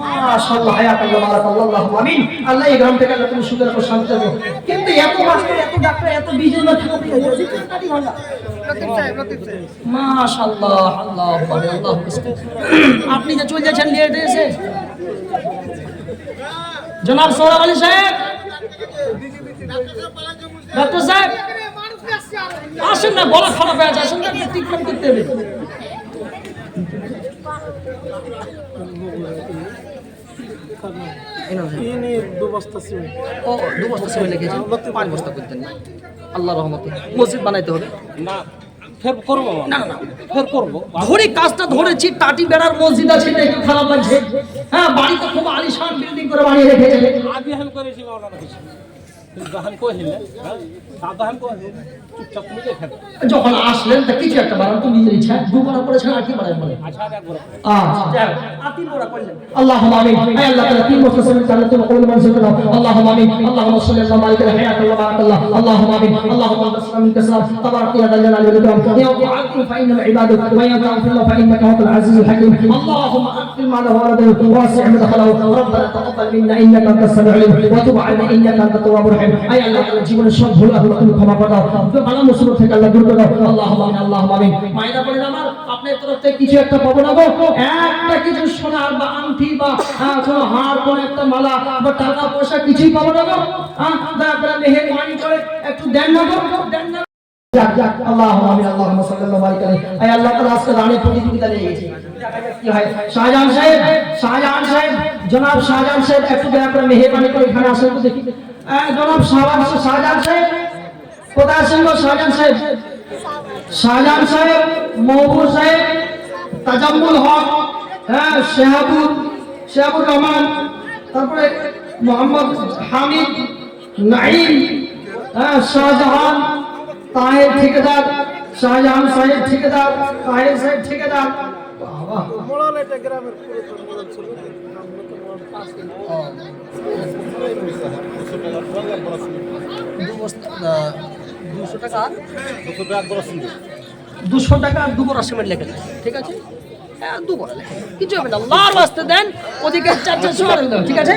মাশাআল্লাহ হায়াতাল্লাহ বারাকাল্লাহু আমিন আল্লাহ এই গ্রাম থেকে আল্লাহ তুমি সুখের উপর শান্তি দাও কিন্তু এত মাস্টার এত ডাক্তার এত বিজনেস না থাকতে কাটি ভাঙা লতিফ সাহেব মাশাআল্লাহ আল্লাহ আল্লাহ আপনি যে চলে যাচ্ছেন লেট এসে জনাব সোহরাব আলী সাহেব ডাক্তার সাহেব আসেন না বলা খারাপ হয়ে যায় আসেন না ট্রিটমেন্ট করতে হবে দু বস্তা সিমেন্ট লেগেছে 5 বস্তা করতেন না আল্লাহর রহমতে মসজিদ বানাইতে হবে না ফের করব না না ফের করব ধরে কাজটা ধরেছি টাটি বেড়ার মসজিদ আছে এটা একটু খারাপ লাগছে হ্যাঁ বাড়ি তো খুব আলিশান বিল্ডিং করে বানিয়ে রেখেছে আগে আমি করেছি মাওলানা কিছু দাহান কইলে দাহান কইলে চুপচাপ করে দেখেন যখন আসলেন তা কিছু একটা বারান তো নিজের ইচ্ছা দুবার করেছেন আর কি বারান বলে আচ্ছা একবার যাও তিন বার করলেন আল্লাহুম্মা আমিন হে আল্লাহ তাআলা তিন বছর সময় তাআলা তুমি কবুল মঞ্জুর করো আল্লাহুম্মা আমিন আল্লাহুম্মা সাল্লি আলা মালিকা হায়াতুল্লাহ বারাকাল্লাহ আল্লাহুম্মা আমিন আল্লাহুম্মা আসলাম কাসাব তাবারাক ইয়া দাল জালালি ওয়াল ইকরাম ইয়া মুআদ্দিন ফাইন্না ইবাদুক ওয়া ইয়া তাগফির ফাইন্নাকা আনতাল আজিজুল হাকীম আল্লাহুম্মা আকফির মা lahu ওয়ালাদু ওয়াসি' মদখালাহু রব্বানা তাকাব্বাল মিন্না ইন্নাকা আনতাস সামিউল আলিম ওয়া তুব আলাইনা ইন্নাকা আনতাত তাওয়াবুর রহিম আয় আল্লাহ তাআলা জীবনের সব ভুল আল্লাহ তুমি ক্ষমা করে দাও বালা মুসিবত থেকে আল্লাহ দূর করে দাও আল্লাহুম্মা আমিন আল্লাহুম্মা আমিন মায়েরা বলেন আমার আপনার তরফ থেকে কিছু একটা পাবো না গো একটা কিছু সোনার বা আংটি বা কোনো হার কোন একটা মালা বা টাকা পয়সা কিছুই পাবো না গো দয়া করে মেহেরবানি করে একটু দেন না গো দেন না যাক আল্লাহুম্মা আমিন আল্লাহুম্মা সাল্লাল্লাহু আলাইহি ওয়া সাল্লাম আয় আল্লাহ তাআলা আজকে রানী প্রতিযোগিতা নিয়ে গেছে কি হয় শাহজাহান সাহেব জনাব শাহজাহান সাহেব একটু দয়া করে মেহেরবানি করে এখানে আসেন তো দেখি জনাব শাহজাহান সাহেব কোথায় আছেন গো শাহজাহান সাহেব মহবুব সাহেব তাজাম্মুল হক হ্যাঁ শেহাবুর রহমান তারপরে মোহাম্মদ হামিদ নাঈম শাহজাহান তাহের ঠিকাদার শাহজাহান সাহেব ঠিকাদার তাহের সাহেব ঠিকাদার বাবা মোড়াল এটা গ্রামের পুরো মোড়াল ছিল নাম নতুন মোড়াল পাস দুশো টাকা 2 বড় সিমেন্ট লেখা যায় ঠিক আছে হ্যাঁ 2 বড় লেখা কিছু হবে না আল্লাহর ওয়াস্তে দেন ওদিকে 400 আর দাও ঠিক আছে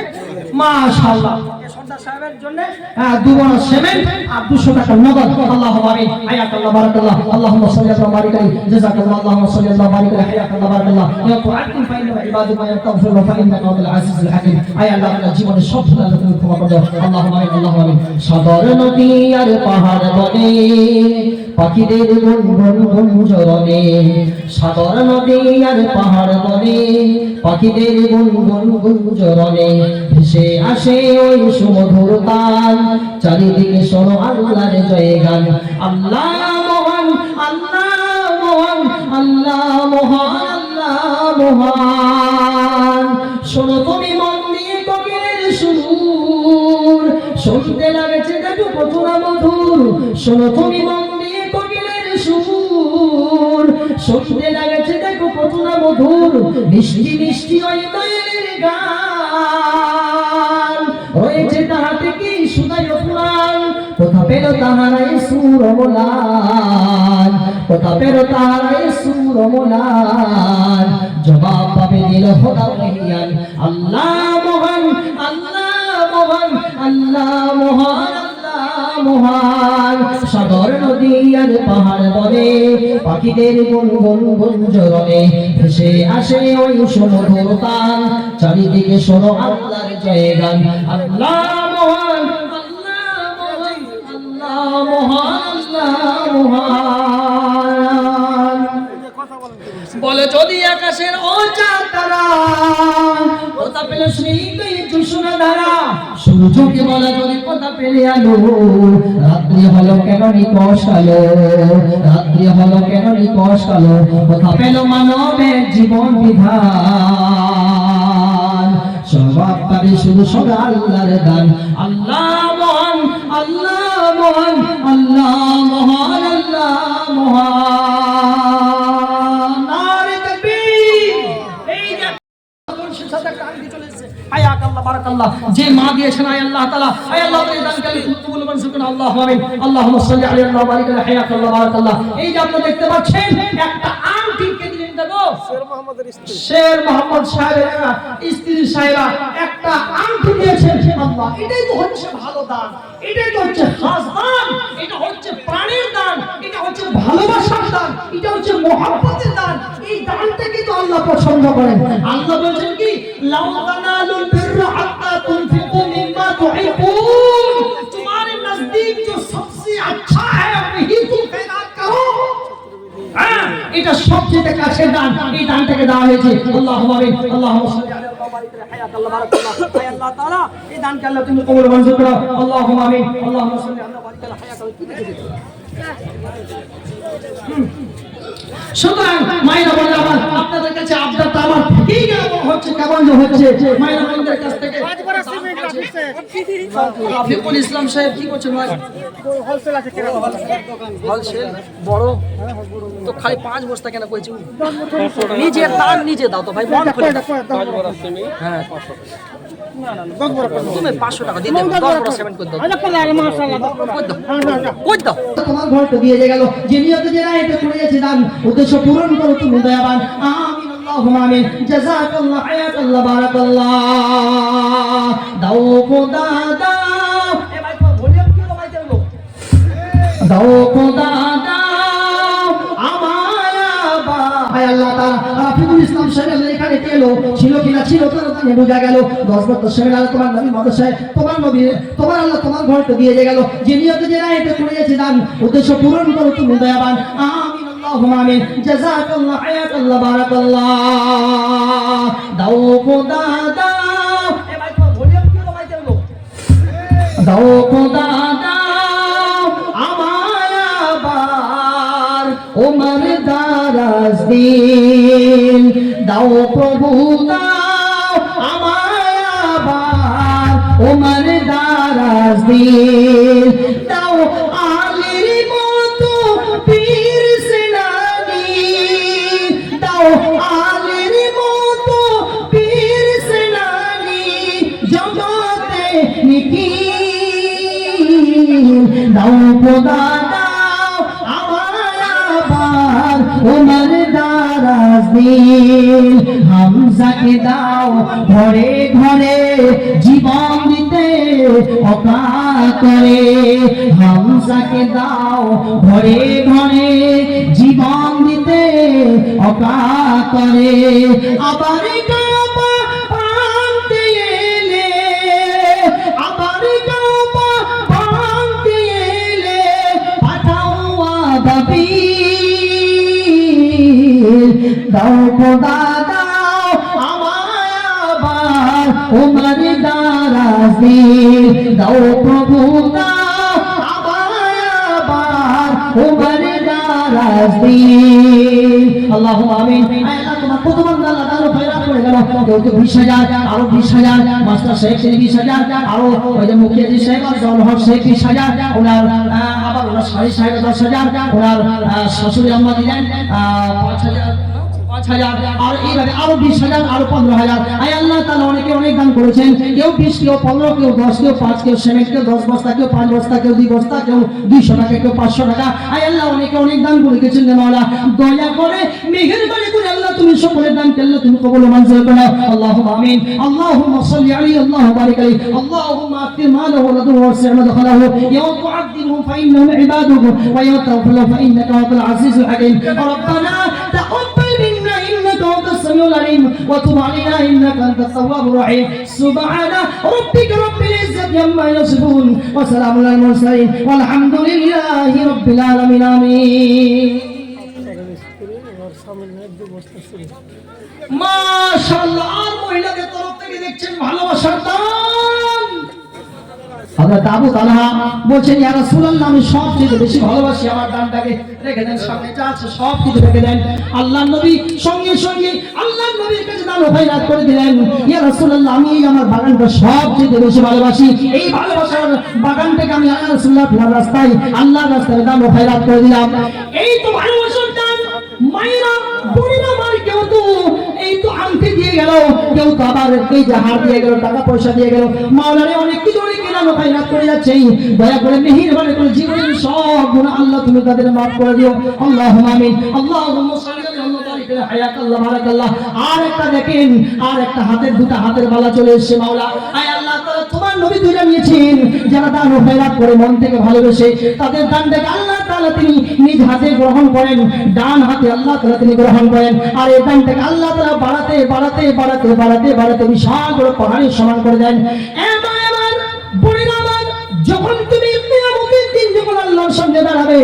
মাশাআল্লাহ সর্দার সাহেবের জন্য 2 বড় সিমেন্ট আর 200 টাকা নগদ আল্লাহুম্মা আমিন হায়াতাল্লাহ বারাকাল্লাহ আল্লাহুম্মা সাল্লি আলা মালিকা জাযাকাল্লাহ আল্লাহুম্মা সাল্লি আলা মালিকা হায়াতাল্লাহ বারাকাল্লাহ ইয়া তুআদ্দিন ফাইন্না ইবাদুকা ইয়াতাগফির ফাইন্নাকা আনতাল আজিজুল হাকীম আয় আল্লাহ তাআলা জীবনের সব ভুল আল্লাহ তুমি ক্ষমা করে দাও আল্লাহুম্মা আমিন সাগর নদী আর পাহাড় বনে পাখিদের গুনগুন গুঞ্জরণে সাগর নদী আর পাহাড় বনে পাখিদের গুনগুন গুঞ্জরণে ভেসে আসে ওই সুমধুর তান চারিদিকে শোনো আল্লাহর জয়গান আল্লাহ মহান আল্লাহ মহান আল্লাহ মহান আল্লাহ মহান শোনো তুমি মন দিয়ে কোকিলের সুর শুনতে লাগছে দেখো কতটা মধুর শোনো তুমি মন দিয়ে কোকিলের সুর শুনতে লাগছে দেখো কতটা মধুর মিষ্টি মিষ্টি ওই দয়ালের গান রয়েছে তাহাতে কি সুদায় পুরাণ কোথা পেল তাহারাই সুর মোলান কোথা পেল তাহারাই সুর মোলান জবাব পাবে দিল খোদা রহিয়ান আল্লাহ মহান আল্লাহ মহান আল্লাহ মহান আল্লাহ মহান সাগর নদী আর পাহাড় বনে পাখিদের গুনগুন গুঞ্জরণে ভেসে আসে ওই সুমধুর তান চারিদিকে শোনো আল্লাহর জয়গান আল্লাহ মহান আল্লাহ মহান। বলে যদি আকাশের ও চাঁদ তারা কথা পেলে শুনিতে জোছনা ধারা, সূর্যকে বলা যদি কথা পেলে আলো, রাত্রি হলো কেন নিকষ আলো, রাত্রি হলো কেন নিকষ আলো, কথা পেল মানবের জীবন বিধান, সবাব পাবে শুধু সদা আল্লাহর দান। আল্লাহ মহান আল্লাহ মহান আল্লাহ মহান আল্লাহ মহান। নারে তাকবীর। এই যে সাথে একটা আঙ্গি চলে এসেছে, হায়াক আল্লাহ বারাকাল্লাহ, যে মা দিয়েছেন আয় আল্লাহ তাআলা, আয় আল্লাহ আপনি দান করেন কবুল মঞ্জুর করুন, আল্লাহুম্মা আমিন। আল্লাহুম্মা সাল্লি আলাইহি ওয়া বারিক আলাইহি, হায়াক আল্লাহ বারাকাল্লাহ। এই যে আপনারা দেখতে পাচ্ছেন একটা আংটি কে দিলেন দেখো, শের মোহাম্মদ সাহেবের স্ত্রী সাহেবা একটা আংটি দিয়েছেন আল্লাহ। এটাই তো হচ্ছে ভালো দান, এটাই তো হচ্ছে খাস দান, এটা হচ্ছে প্রাণের দান, এটা হচ্ছে ভালোবাসার দান, এটা হচ্ছে মহব্বতের দান। এই দানটাকে তো আল্লাহ পছন্দ করেন। আল্লাহ বলেন কি, লাউ তানালুল বিররা হাত্তা তুনফিকু মিম্মা তুহিব্বুন, তোমারে নজদীক जो सबसे अच्छा है वही तुम खैरात करो। এটা সবচেয়ে কাছের দান, এই দানটাকে দেওয়া হয়েছে। আল্লাহুম্মা আমিন। আল্লাহুম্মা সাল্লি আলা বারিক হায়াত আল্লাহ বারাকাল্লাহ। আয় আল্লাহ তাআলা এই দানকে আল্লাহ তুমি কবুল মঞ্জুর করো। আল্লাহুম্মা আমিন। আল্লাহুম্মা সাল্লি আলা বারিক হায়াত আল্লাহ। সুতরাং মায়েরা বলে আমার আপনাদের কাছে আবদারটা আমার থেকেই গেল হচ্ছে, কেমন যে হচ্ছে মায়েরা বোনদের কাছ থেকে। রাফিকুল ইসলাম সাহেব কি করছেন ভাই? হোলসেল আছে, হোলসেল বড় তো খালি 5 বস্তা কেন কইছি? নিজে দান নিজে দাও তো ভাই, মন করে। হ্যাঁ তুমি 500 টাকা দিয়ে দেবে, 10 বড় সেভেন করে দাও। কই দাও তোমার ঘর তো দিয়ে গেল, যে নিয়তে যে রাইতে করেছে দান উদ্দেশ্য পূরণ করো তুমি দয়াবান। আমিন আল্লাহুম্মা আমিন। জাযাকাল্লাহ হায়াকাল্লাহ বারাকাল্লাহ। দাও খোদা দাও, এ ভাই তো ভলিউম কি ভাই দেব, দাও খোদা দাও আমায় আবার। হায় আল্লাহ তাআলা রাফিকুল ইসলাম সাহেব এখানে এলো, ছিল কিনা ছিল তো না বোঝা গেল। 10 বছর সেভেন আল্লাহ তোমার নবী মাদ্রাসায় তোমার নবী তোমার আল্লাহ তোমার ঘর তো দিয়ে গেল, যে নিয়তে যে রাইতে করেছে দান উদ্দেশ্য পূরণ করো তুমি দয়াবান। আমিন আল্লাহুম্মা আমিন। জাযাকাল্লাহ হায়াকাল্লাহ বারাকাল্লাহ। দাও খোদা দাও, এ ভাই তো ভলিউম কি ভাই দেব, দাও খোদা দাও আমায় আবার ওমর দারাজ দিন, দাও প্রভু দাও আমায় আবার ওমর দারাজ দিন, দাও আলীর মতো পীর সেনানি, দাও আলীর মতো পীর সেনানি, জগতে নিখিল, দাও খোদা দাও আমায় আবার ওমর দারাজ দিন, হামজাকে দাও ঘরে ঘরে জীবন দিতে অকাতরে, হামজাকে দাও ঘরে ঘরে জীবন দিতে অকাতরে। আবার কাবা ভাঙতে এলে, আবার কাবা ভাঙতে এলে পাঠাও আবাবিল, দাও খোদা দাও আমায় আবার ওমর দারাজ দিন, দাও প্রভু দাও আমায় আবার ওমর দারাজ দিন। আল্লাহুম্মা আমিন। আয় আল্লাহ তোমার কত বান্দা আল্লাহ তাআলা খয়রাত করে গেল, কেউ তো 20,000, আরো 20,000, মাস্টার সাহেব 20,000, আরো ওই যে মুখিয়াজি সাহেব আর জওহর হক সাহেব 20,000, ওনার আবার ওনার শাড়ি সাহেব 10,000, ওনার শাশুড়ি আম্মা দিলেন 5,000, আর এইভাবে আরো 20,000, আরো 15,000। আয় আল্লাহ তাআলা অনেকে অনেক দান করেছেন, কেউ 20, কেউ 15, কেউ 10, কেউ 5, কেউ সিমেন্ট, কেউ 10 বস্তা, কেউ 5 বস্তা, কেউ 2 বস্তা, কেউ 200 টাকা, কেউ 500 টাকা। আয় আল্লাহ অনেকে অনেক দান করে গেছেন রে মাওলা, দয়া করে মেহেরবানি করে আল্লাহ তুমি সকলের দান আল্লাহ তুমি কবুল মঞ্জুর করো। আল্লাহুম্মা আমিন। আল্লাহুম্মা সাল্লি আলাইহি আল্লাহুম্মা বারিক আলাইহি। আল্লাহুম্মা আকথির মালাহু ওয়া লাদু ওয়াসি' মাদখালাহু ইয়াওম তু'আযিবুহum ফাইন্নাহুম ইবাদুকা ওয়া ইয়াওম তাগফিরু ফাইন্নাকা আনতাল আজিজুল হাকীম। রব্বানা তাকাব্বাল মিন্না ইন্নাকা السميع العليم وتب علينا إنك أنت التواب الرحيم سبحان ربك رب العزة عما يصفون وسلام على المرسلين والحمد لله رب العالمين آمين মাশাআল্লাহ। আর মহিলাদের তরফ থেকে দেখছেন ভালোবাসার দান। হযরত আবু তালহা বলছেন ইয়া রাসূলুল্লাহ আমি সবচেয়ে বেশি ভালোবাসি আমার দানটাকে রেখে দেন, সামনে যা আছে সব কিছু রেখে দেন। আল্লাহর নবী সঙ্গে সঙ্গে আল্লাহর নবীর কাছে দান খয়রাত করে দিলেন। ইয়া রাসূলুল্লাহ আমি আমার বাগানটা সবচেয়ে বেশি ভালোবাসি, এই ভালোবাসার বাগানটাকে আমি ইয়া রাসূলুল্লাহ আপনার রাস্তায় আল্লাহর রাস্তায় দান খয়রাত করে দিলাম। এই তো ভালোবাসার দান। মায়েরা বোনেরা আমার কেউ তো এই তো আংটি দিয়ে গেল, কেউ তো আবার এই যে হার দিয়ে গেল, টাকা পয়সা দিয়ে গেল, মাওলারে অনেক কিছু অনেক কিনানো খয়রাত করে যাচ্ছে। দয়া করে মেহেরবানি করে জীবনের সব গুনাহ আল্লাহ তুমি তাদের মাফ করে দিও। আল্লাহুম্মা আমিন। আল্লাহুম্মা সাল্লি আলা মুহাম্মাদ হায়াকাল্লাহ বারাকাল্লাহ। আর একটা দেখেন, আর একটা হাতের দুটা হাতের বালা চলে এসেছে মাওলা। আয় আল্লাহ তাআলা তোমার নবী দুইটা নিয়েছেন, যারা দান ও খয়রাত করে মন থেকে ভালোবেসে তাদের দানটাকে আল্লাহ তাআলা তিনি নিজ হাতে গ্রহণ করেন, ডান হাতে আল্লাহ তাআলা তিনি গ্রহণ করেন। আর এই দানটাকে আল্লাহ তাআলা বাড়াতে বাড়াতে বাড়াতে বাড়াতে বাড়াতে বিশাল বড় পাহাড়ের সমান করে দেন। এবার বোনেরা আমার, যখন তুমি কিয়ামতের দিন যখন আল্লাহর সামনে দাঁড়াবে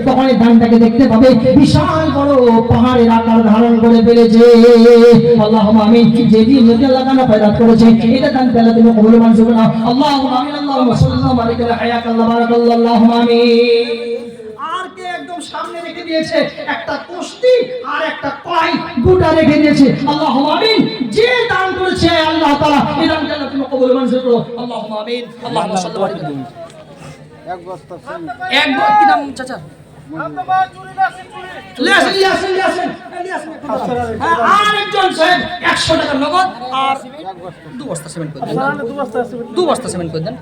তখন এই দানটাকে দেখতে পাবে বিশাল বড় পাহাড়ের আকার ধারণ করে ফেলেছে। আল্লাহুম্মা আমিন। যে দিন আল্লাহ দান খয়রাত করেছে এটা দান আল্লাহ তুমি কবুল মঞ্জুর করো। আল্লাহুম্মা আমিন। আল্লাহুম্মা সাল্লাল্লাহু আলাইহি ওয়া হায়াকাল্লাহ বারাকাল্লাহ। আল্লাহুম্মা আমিন। আর কে একদম সামনে রেখে দিয়েছে একটা কুস্তি আর একটা কড়াই দুটো রেখে দিয়েছে। আল্লাহুম্মা আমিন। যে দান করেছে আল্লাহ তাআলা এই দানকে আল্লাহ তুমি কবুল মঞ্জুর করো। আল্লাহুম্মা আমিন। আল্লাহুম্মা সাল্লাল্লাহু আলাইহি ওয়া সাল্লাম। এক বস্তা এক কি নাম চাচা? আরেকজন সাহেব 100 টাকা নগদ আর 2 বস্তা সিমেন্ট করে দেন। 2 বস্তা সিমেন্ট করে দেন।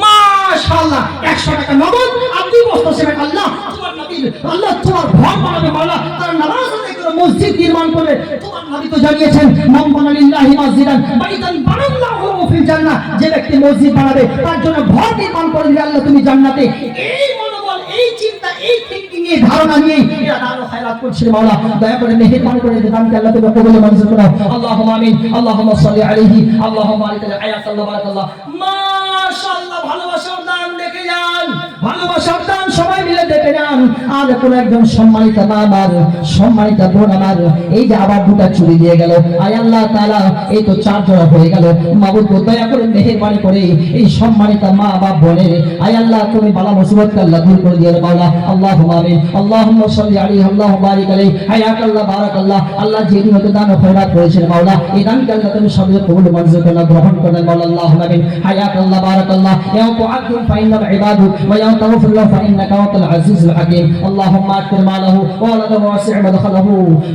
মাশাআল্লাহ 100 টাকা নগদ আর 2 বস্তা সিমেন্ট। আল্লাহ তোমার নবী, আল্লাহ তোমার ঘর বানাবে মাওলা, তার নামাজ আদায় করে মসজিদ নির্মাণ করবে। তোমার নবী তো জানিয়েছেন মান বানা লিল্লাহি মসজিদান বাইতান বানাল্লাহু ফিল জান্নাহ। যে ব্যক্তি মসজিদ বানাবে তার জন্য ঘর নির্মাণ করে দিবে আল্লাহ তুমি জান্নাতে। এই মনোবল, এই চিন্তা, এই থিংকিং, এই ধারণা নিয়ে এরা দান ও খয়রাত করছে মাওলা। দয়া করে মেহেরবানি করে দানকে আল্লাহ তুমি কবুল মঞ্জুর করো। আল্লাহুম্মা আমিন। আল্লাহুম্মা সাল্লি আলাইহি। আল্লাহুম্মা বারিক আলাইহি। হায়াকাল্লাহ বারাকাল্লাহ। মাশাআল্লাহ। ভালোবাসার দান দেখে যান, ভালোবাসার দান সবাই মিলে দেখে যান। আর কোন একজন সম্মানিত মা আমার, সম্মানিত বোন আমার, এই যে আবার দুটা চুরি দিয়ে গেল। আয় আল্লাহ তাআলা এই তো 4 জোড়া হয়ে গেল। মাবুদ দয়া করে মেহেরবানি করে এই সম্মানিত মা বা বোনের আয় আল্লাহ তুমি বালা মুসিবতকে আল্লাহ দূর করে দিও মাওলা। আল্লাহুম্মা আমিন। আল্লাহুম্মা সাল্লি আলাইহি। আল্লাহুম্মা বারিক আলাইহি। হায়াকাল্লাহ বারাকাল্লাহ। আল্লাহ যে দিন দান ও খয়রাত করেছেন মাওলা, এই দানকে আল্লাহ তুমি সবই কবুল মঞ্জুর করে গ্রহণ করেন মাওলা। আল্লাহুম্মা আমিন। হায়াকাল্লাহ বারাকাল্লাহ। ইয়া তুআদ্দিন ফাইন্নাল ইবাদু ওয়া ইয়া তাগফিরু ফাইন্নাকা আনতাল আজিজুল হাকীম। আল্লাহুম্মা আকরিম মালাহু ওয়া ওয়ালাদু ওয়াসি' মাদখালাহু।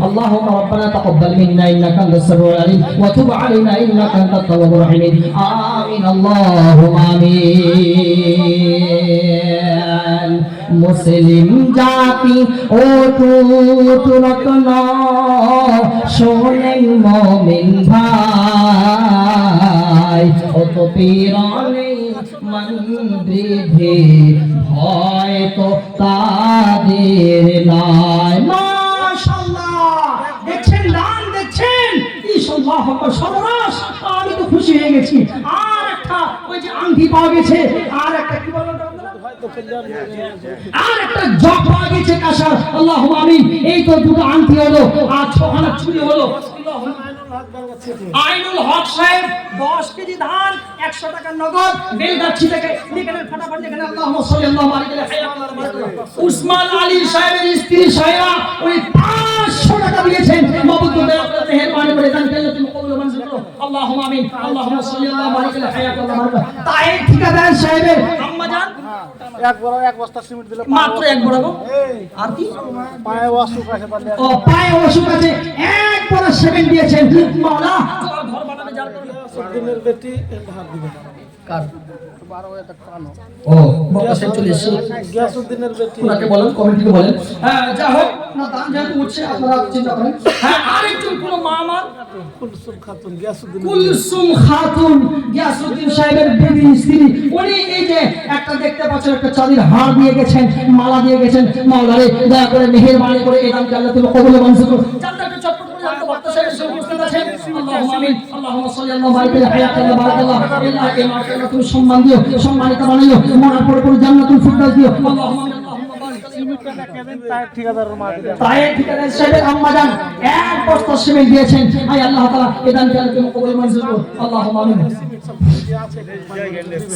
আল্লাহুম্মা রাব্বানা তাকাব্বাল মিন্না ইন্নাকা আনতাস সামিউল আলিম ওয়া তুব আলাইনা ইন্নাকা আনতাত তাওয়াবুর রহিম। আমিন। আল্লাহুম্মা আমিন। মুসলিম জাতি ও রত্ন শোনেন মুমিন ভাই, ও তো পীরানে মন বৃদ্ধি ভয় তো তাদের নাই। মাশাআল্লাহ। দেখছেন দান, দেখছেন ইনশাআল্লাহ সর্বনাশ। আমি তো খুশি হয়ে গেছি। আর একটা ওই যে আংটি পাওয়া গেছে, আর একটা কি বলবো আর একটা জগ পাওয়া গেছে কাঁসার। আল্লাহুম্মা আমিন। এই তো দুটো আংটি হলো আর 6 আনা চুরি হলো। আইনুল হক সাহেব 10 কেজি ধান 100 টাকা নগদ বেলগাছি থেকে লিখেন ফটাফট লিখেন। আল্লাহুম্মা সাল্লাল্লাহু আলাইহি ওয়া সাল্লাম। উসমান আলী সাহেবের স্ত্রী সাহেবা ওই 500 টাকা দিয়েছেন। মাবুদ দয়া করে মেহেরবানি করে দান করলে তুমি কবুল মঞ্জুর করো। আল্লাহুম্মা আমিন। আল্লাহুম্মা সাল্লাল্লাহু আলাইহি ওয়া সাল্লাম। তাই ঠিকাদার সাহেবের আম্মা জান এক বস্তা সিমেন্ট দিলে মাত্র এক বড় গো। আর কি পায়ে অসুখ আছে বলে ও পায়ে অসুখ আছে, এক বড় সিমেন্ট দিয়েছেন। মাওলা তোমার ঘর বানাবে যার করে দিনের বেটি ধার দিবে কার 12,000 টাকা কানো। ও বাবা সে চলে এসেছে। গিয়াসউদ্দিনের বেটি ওনাকে বলেন, কমিটিকে বলেন। হ্যাঁ যা হোক না, দান যেহেতু উঠছে আপনারা চিন্তা করেন। হ্যাঁ আরেকজন কোন মা আমার কুলসুম খাতুন গিয়াসউদ্দিন কুলসুম খাতুন গিয়াসউদ্দিন সাহেবের বিবি স্ত্রী, উনি এই যে একটা দেখতে পাচ্ছেন একটা চাঁদির হার দিয়ে গেছেন, মালা দিয়ে গেছেন। মাওলা রে দয়া করে মেহেরবানি করে এই দানকে আল্লাহ তুমি কবুল মঞ্জুর করুন। চাঁদটা একটু চটপট করে জানতো বক্তা সাহেব এসে উপস্থিত আছেন। আল্লাহুম্মা আমিন। আল্লাহুম্মা সাল্লি আলা বারিকাল্লাহ হায়াতাল্লাহ বারাকাল্লাহ। আল্লাহ এই মাহফিলে তুমি সম্মান দিও, সম্মানিত বানাইও, মরার পরে পরে জান্নাতুল ফিরদাউস দিও। আল্লাহুম্মা আমিন। আল্লাহুম্মা বারিক তাই ঠিকাদার সাহেবের আম্মা জান এক বস্তা সিমেন্ট দিয়েছেন। আয় আল্লাহ তাআলা এই দানকে তুমি কবুল মঞ্জুর করো। আল্লাহুম্মা আমিন।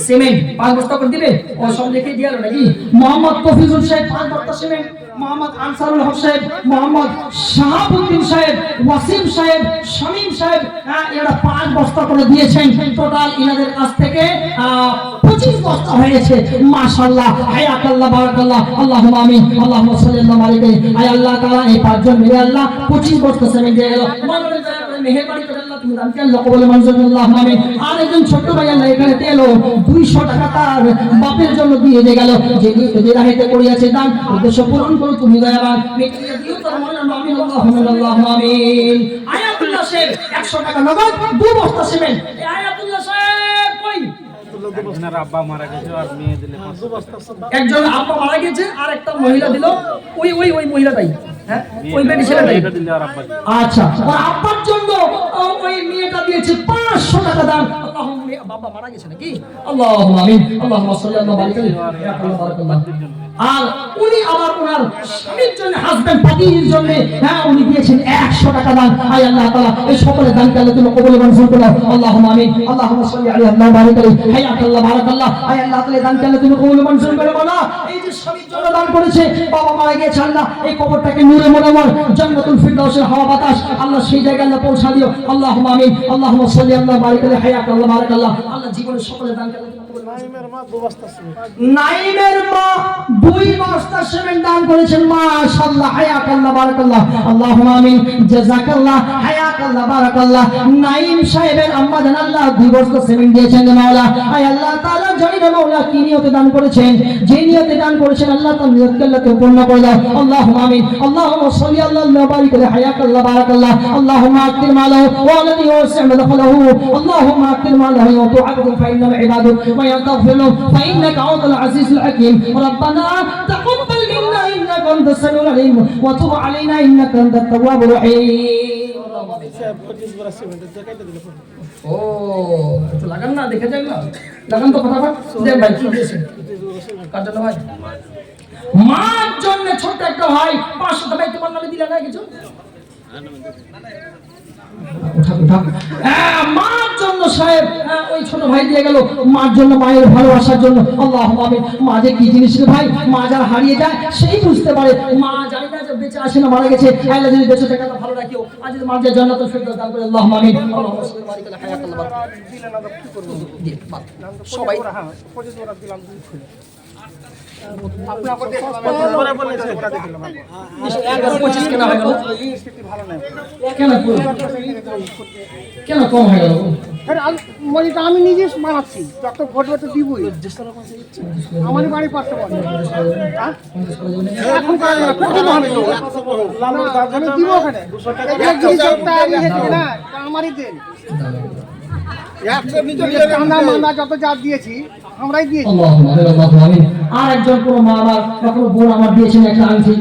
সিমেন্ট 5 বস্তা করে দিবে, ও সব লিখে দিয়াল নাকি? মোহাম্মদ কফিজুল সাহেব 5 বস্তা সিমেন্ট, মোহাম্মদ আনসারুল হক সাহেব, মোহাম্মদ শাহাবুদ্দিন সাহেব, ওয়াসিম সাহেব, শামীম সাহেব এরা 5 বস্তা করে দিয়েছেন। টোটাল ইনাদের কাছ থেকে 25 বস্তা হয়েছে। মাশাআল্লাহ, হায়াকাল্লাহ, বারাকাল্লাহ, আল্লাহুম্মা আমিন। আল্লাহুম্মা সাল্লাল্লাহু আলাইহি। আয় আল্লাহ তাআলা এই 5 জন মিলে আল্লাহ 25 বস্তা সিমেন্ট দিয়ে গেল। মানবের দয়া করে মেহেরবানি করে আল্লাহ তুমি দানকে আল্লাহ কবুল মঞ্জুর করো। আল্লাহুম্মা আমিন। আর একজন ছোট ভাই আল্লাহ এখানে তেল 200 টাকা তার বাপের জন্য দিয়ে গেল। যে রাহিতে করিয়াছে দান উদ্দেশ্য পূরণ করো তুমি দয়াবান। মিটিয়ে দিও তার মনে আমিন। আল্লাহুম্মা আমিন। আয়াতুল্লাহ সাহেব 100 টাকা নগদ 2 বস্তা সিমেন্ট। এই আয়াতুল্লাহ সাহেব কই? একজন আব্বা মারা গেছে আর একটা মহিলা দিল। ওই মহিলাটাই, হ্যাঁ ওই বেটি ছেলেটাই। আচ্ছা, আর আব্বার জন্য ওই মেয়েটা দিয়েছে 500 টাকা দান। আল্লাহুম্মা বাবা মারা গেছে নাকি? আল্লাহুম্মা আমিন। আল্লাহুম্মা সাল্লাল্লাহু আলাইহি ওয়া সাল্লাম। আর উনি আবার ওনার স্বামীর জন্য, হাজবেন্ড পাতির জন্য উনি দিয়েছেন 100 টাকা দান। আয় আল্লাহ তাআলা এই সকলের দানকে আল্লাহ তুমি কবুল মঞ্জুর করো। আল্লাহুম্মা আমিন। আল্লাহুম্মা সাল্লি আলাইহি ওয়া বারিক আলাইহি হায়াতাল্লাহ বারাকাল্লাহ। আয় আল্লাহ তাআলা দানকে আল্লাহ তুমি কবুল মঞ্জুর করো। বলা এই যে স্বামীর জন্য দান করেছে, বাবা মারা গিয়েছে, আল্লাহ এই কবরটাকে নূরে মুনাওয়ার জান্নাতুল ফিরদাউসের হাওয়া বাতাস আল্লাহ সেই জায়গায় আল্লাহ পৌঁছা দিও। আল্লাহুম্মা আমিন। আল্লাহুম্মা সাল্লি আলাইহি ওয়া বারিক আলাইহি হায়াতাল্লাহ বারাকাল্লাহ। আল্লাহ জীবনের সকলের দানকে আল্লাহ নাইমের মা 2 বস্তা সিমেন্ট দান করেছেন। মাশাআল্লাহ, হায়াকাল্লাহ, বারাকাল্লাহ, আল্লাহুম্মা আমিন। জাযাকাল্লাহ, হায়াকাল্লাহ, বারাকাল্লাহ। নাইম সাহেবের আম্মা জান আল্লাহ 2 বস্তা সিমেন্ট দিয়েছেন মাওলা। আয় আল্লাহ তাআলা জানি না মাওলা কি নিয়তে দান করেছেন, যে নিয়তে দান করেছেন আল্লাহ তার নিয়তকে আল্লাহ পূর্ণ করে দাও। আল্লাহুম্মা আমিন। আল্লাহুম্মা সাল্লি আল্লাহ বারিক আলাইহি হায়াকাল্লাহ, বারাকাল্লাহ। আল্লাহুম্মা আকতির মালাহু ওয়া আলাদি ওয়াসি' মাদখালাহু। আল্লাহুম্মা আকতির মালাহু ওয়া তু'আবুদু ফাইন্নাল ইবাদু ويغفر له فإنك أنت العزيز الحكيم. ربنا تقبل منا إنك أنت السميع العليم وتب علينا إنك أنت التواب الرحيم. ও তো লাগান না, দেখে যান না, লাগান তো ফটাফট দেন ভাই। কি দিয়েছেন কার জন্য ভাই? মার জন্য ছোট একটা ভাই 500 টাকা তোমার নামে দিলা না কিছু? মার জন্য সাহেব ওই ছোট ভাই দিয়ে গেল, মার জন্য, মায়ের ভালোবাসার জন্য। আল্লাহুম্মা আমিন। মা যে কি জিনিস রে ভাই, মা যার হারিয়ে যায় সেই বুঝতে পারে। মা জানি না যে বেঁচে আসে না মারা গেছে, আল্লাহ যদি বেঁচে থাকে ভালো রাখিও। আজ যদি মা যে জান্নাতুল ফিরদাউস দান করে। আল্লাহুম্মা আমিন। আল্লাহুম্মা সাল্লি বারিক আলা হায়াতাল্লাহ সবাই দিলাম। আপনি আপনি কেন কম হয়ে গেল? আমি নিজে বানাচ্ছি, যত ভোট ভোট দিবই। আমার বাড়ি পাশে এখন দিব ওখানে আমারই দেন। যত জাত দিয়েছি আমরাই দিয়েছি। আর একজন কোন মা আমার কোনো বোন আমার দিয়েছেন একটা আংটি,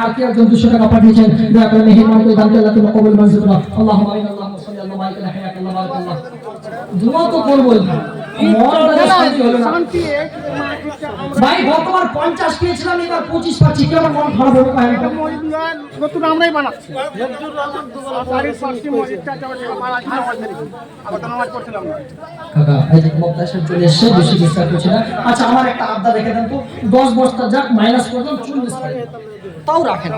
আর কি একজন 200 টাকা পাঠিয়েছেন। দয়া করে মেহেরবানি করে দানকে আল্লাহ তুমি কবুল মঞ্জুর করো। আল্লাহুম্মা আমিন। আল্লাহুম্মা সাল্লি আলা বারিক আলা হায়াতাল্লাহ বারাকাল্লাহ। দোয়া তো করবই, মনটা শান্তি হলো না ভাই। গতবার 50 পেয়েছিলাম, এবার 25 পাচ্ছি, কি আমার মন খারাপ হবে? নতুন আমরাই বানাচ্ছি। কাকা এই যে বক্তা এসে চলে এসেছে, বেশি ডিস্টার্ব করছে না। আচ্ছা আমার একটা আবদা রেখে দেন তো, 10 বস্তা যাক মাইনাস করে দেন 40 টাকা তাও রাখেন।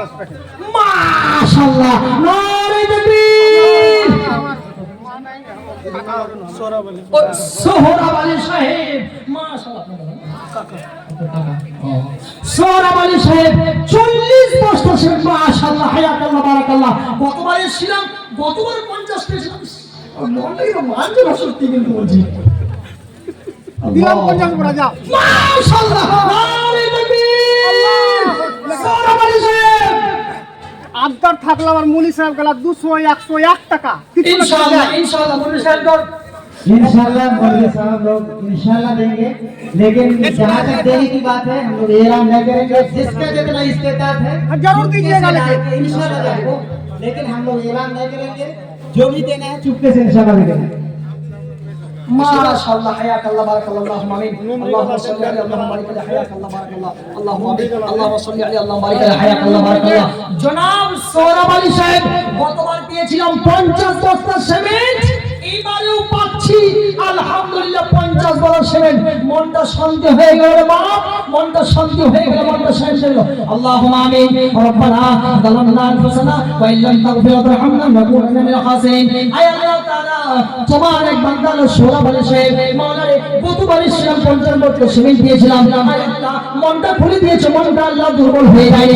মাশাআল্লাহ, নারে তাকবীর। সোহরাব আলী সাহেব, মাশাআল্লাহ কাকা সোহরাব আলী সাহেব 40 বস্তা সিমেন্ট। মাশাআল্লাহ, হায়াতাল্লাহ, বারাকাল্লাহ। গতবার এসেছিলাম, গতবার 50 পেয়েছিলাম। মনটাই তো মানছে না সত্যি, কিন্তু বলছি দিলাম 50 বড় যা। মাশাআল্লাহ, নারে তাকবীর। সোহরাব আলী সাহেব আবদার থাকলে আমার মুলি সাহেব গেল 200 101 টাকা। इंशाल्लाह इंशाल्लाह मुझे साहब लोग इंशाल्लाह मौलवी साहब लोग इंशाल्लाह देंगे, लेकिन जहाँ तक देने की बात है हम लोग एलान नहीं करेंगे। जिसका जितना इस्तेताद है जरूर दीजिएगा, लेकिन इंशाल्लाह देंगे। लेकिन हम लोग ऐलान नहीं करेंगे, जो भी देना है चुपके से इंशाल्लाह देंगे। माशाअल्लाह हयाकल्लाह बारकल्लाह अल्लाहुम्मा आमीन अल्लाहुम्मा सल्ली अलैहि अल्लाहुम्मा बारिक अलैहि हयाकल्लाह बारकल्लाह अल्लाहुम्मा आमीन अल्लाहुम्मा सल्ली अलैहि अल्लाहुम्मा बारिक अलैहि हयाकल्लाह बारकल्लाह। জনাব সৌরভ আলী সাহেব, গতবার পেয়েছিলাম 50 বস্তা সিমেন্ট, এবারেও পাচ্ছি আলহামদুলিল্লাহ 50 বস্তা সিমেন্ট। মনটা শান্তি হয়ে গেল রে বাপ, মনটা শান্তি হয়ে গেল, মনটা শান্তি হয়ে গেল। আল্লাহুম্মা আমিন। রব্বানা যালামনা আনফুসানা ওয়া ইল্লাম তাগফির ওয়া তারহামনা লানাকুনান্না মিনাল খাসিরিন। আয় আল্লাহ তাআলা, তোমার এক বান্দা সৌরভ আলী সাহেব, মাওলারে গতবার ইসলাম 50 বস্তা সিমেন্ট দিয়েছিলাম, আয় আল্লাহ মনটা খুলে দিয়েছো, মনটা আল্লাহ দুর্বল হয়ে যায়।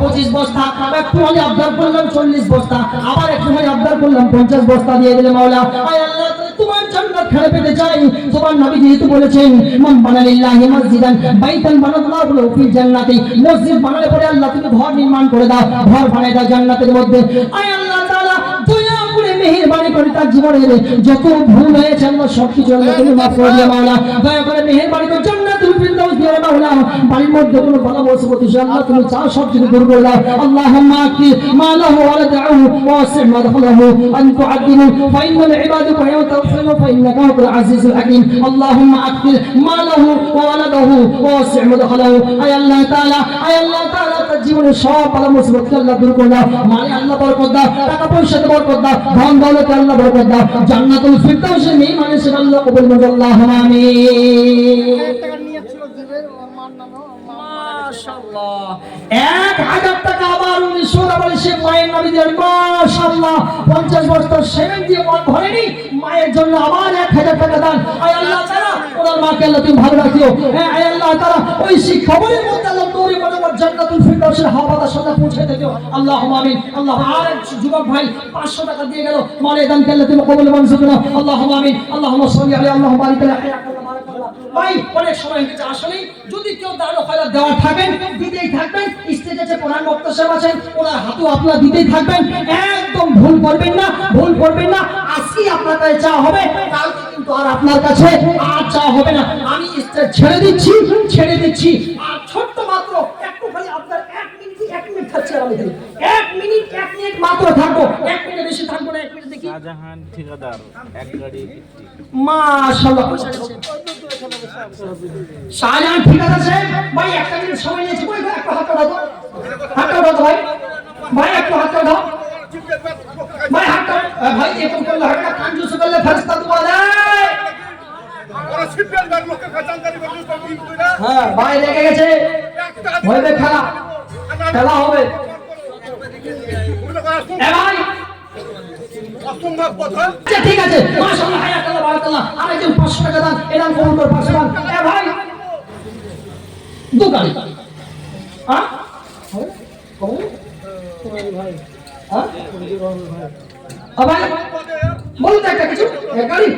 25 বস্তা, একটু আমি আবদার করলাম 40 বস্তা, আবার একটু আমি আবদার করলাম 50 বস্তা দিয়ে দিলে মাওলা। আয় আল্লাহ তোমার জান্নাত খেলে পেতে চাই। তোমার নবী যেহেতু বলেছেন মান বানা লিল্লাহি মসজিদান বাইতান বানাল্লাহু লাহু ফিল জান্নাতি, মসজিদ বানালে পরে আল্লাহ তুমি ঘর নির্মাণ করে দাও, ঘর বানায় দাও জান্নাতের মধ্যে। আয় আল্লাহ তাআলা দয়া করে মেহেরবানি করে তার জীবনের যত ভুল হয়েছে আল্লাহ সবকিছু আল্লাহ তুমি মাফ করে দিও মাওলা। দয়া করে মেহেরবানি করে জান্নাতুল ফিরদাউস দিয়ে মাওলা, বাড়ির মধ্যে কোনো বালা মুসিবত আল্লাহ তুমি চাও সব কিছু দূর করে দাও। আল্লাহুম্মা আকফির মা লাহু ওয়া লাদহু ওয়া ওয়াসি' মাদখালাহু আন তুআদ্দিলু ফাইনাল ইবাদুকা ইয়াতাগফিরু ফাইন্নাকা আনতাল আজিজুল হাকীম। আল্লাহুম্মা আকফির মা লাহু ওয়া ওয়ালাদাহু ওয়া ওয়াসি' মাদখালাহু। আয় আল্লাহ তাআলা, আয় আল্লাহ তাআলা তার জীবনের সব বালা মুসিবত আল্লাহ দূর করে দাও। মানে আল্লাহ বরকত দাও, টাকা পয়সাতে বরকত দাও, ধন দৌলতে আল্লাহ বরকত দাও, জান্নাতুল ফিরদাউসে মেহমানের আল্লাহ কবুল করুন। আল্লাহুম্মা আমিন। টাকা নিয়ে ছিল দিবেন ওর মার নামে মাশাআল্লাহ 1000 টাকা আবার উনি সৌরভ আলী সাহেব মায়ের নামে দিলেন। মাশাআল্লাহ 50 বস্তা সিমেন্ট দিয়ে মন ভরেনি, মায়ের জন্য আবার 1000 টাকা দান। আয় আল্লাহ তাআলা ওনার মাকে আল্লাহ তুমি ভালো রাখিও। হ্যাঁ আয় আল্লাহ তাআলা ওই শিক্ষাবলের মধ্যে আল্লাহ নূরে মনোমত জান্নাতুল ফিরদাউসের হাওয়াদার সাথে পৌঁছে দিও। আল্লাহুম্মা আমিন। আল্লাহ আর এক যুবক ভাই 500 টাকা দিয়ে গেল, মালের দানকে আল্লাহ তুমি কবুল মঞ্জুর করো। আল্লাহুম্মা আমিন। আল্লাহুম্মা সাল্লি আলাইহি আল্লাহুম্মা বারিক আলাইহি। ভাই অনেক সময় হয়ে গেছে, আসলেই যদি কেউ দানো খয়রাত দেওয়ার থাকেন দিতেই থাকবেন। স্টেজে যে প্রধান বক্তা সাহেব আছেন ওনার হাতেও আপনারা দিতেই থাকবেন, একদম ভুল করবেন না, ভুল করবেন না। আজকে আপনার কাছে চা হবে, কালকে কিন্তু আর আপনার কাছে আর চা হবে না। আমি স্টেজ ছেড়ে দিচ্ছি, ছেড়ে দিচ্ছি। আর ছোট্ট মাত্র একটু খালি আপনার 1 মিনিট থাকছে, আমি খালি 1 মিনিট মাত্র থাকবো, 1 মিনিট বেশি থাকবো না। 1 মিনিট দেখি। শাহজাহান ঠিকাদার এক গাড়ি মাশাআল্লাহ শাহজাহান ঠিকাদার সাহেব ভাই একটা মিনিট সময় নিয়েছি, কই ভাই একটা হাতটা দাও, হাতটা দাও ভাই, ভাই একটা হাতটা দাও ভাই, হাতটা ভাই এরকম করলে হাতটা কাঞ্জুস করলে ফেরেশতা দুয়া দেয়। হ্যাঁ ভাই লেগে গেছে, হবে খেলা, খেলা হবে। এ ভাই ঠিক আছে মাশাআল্লাহ হায়াকাল্লাহ বারাকাল্লাহ। আরেকজন 500 টাকা দান, এলান কবুল করে 500 দান। এ ভাই দু গাড়ি, হ্যাঁ কবুল ভাই, হ্যাঁ ভাই বলতে একটা কিছু এক গাড়ি।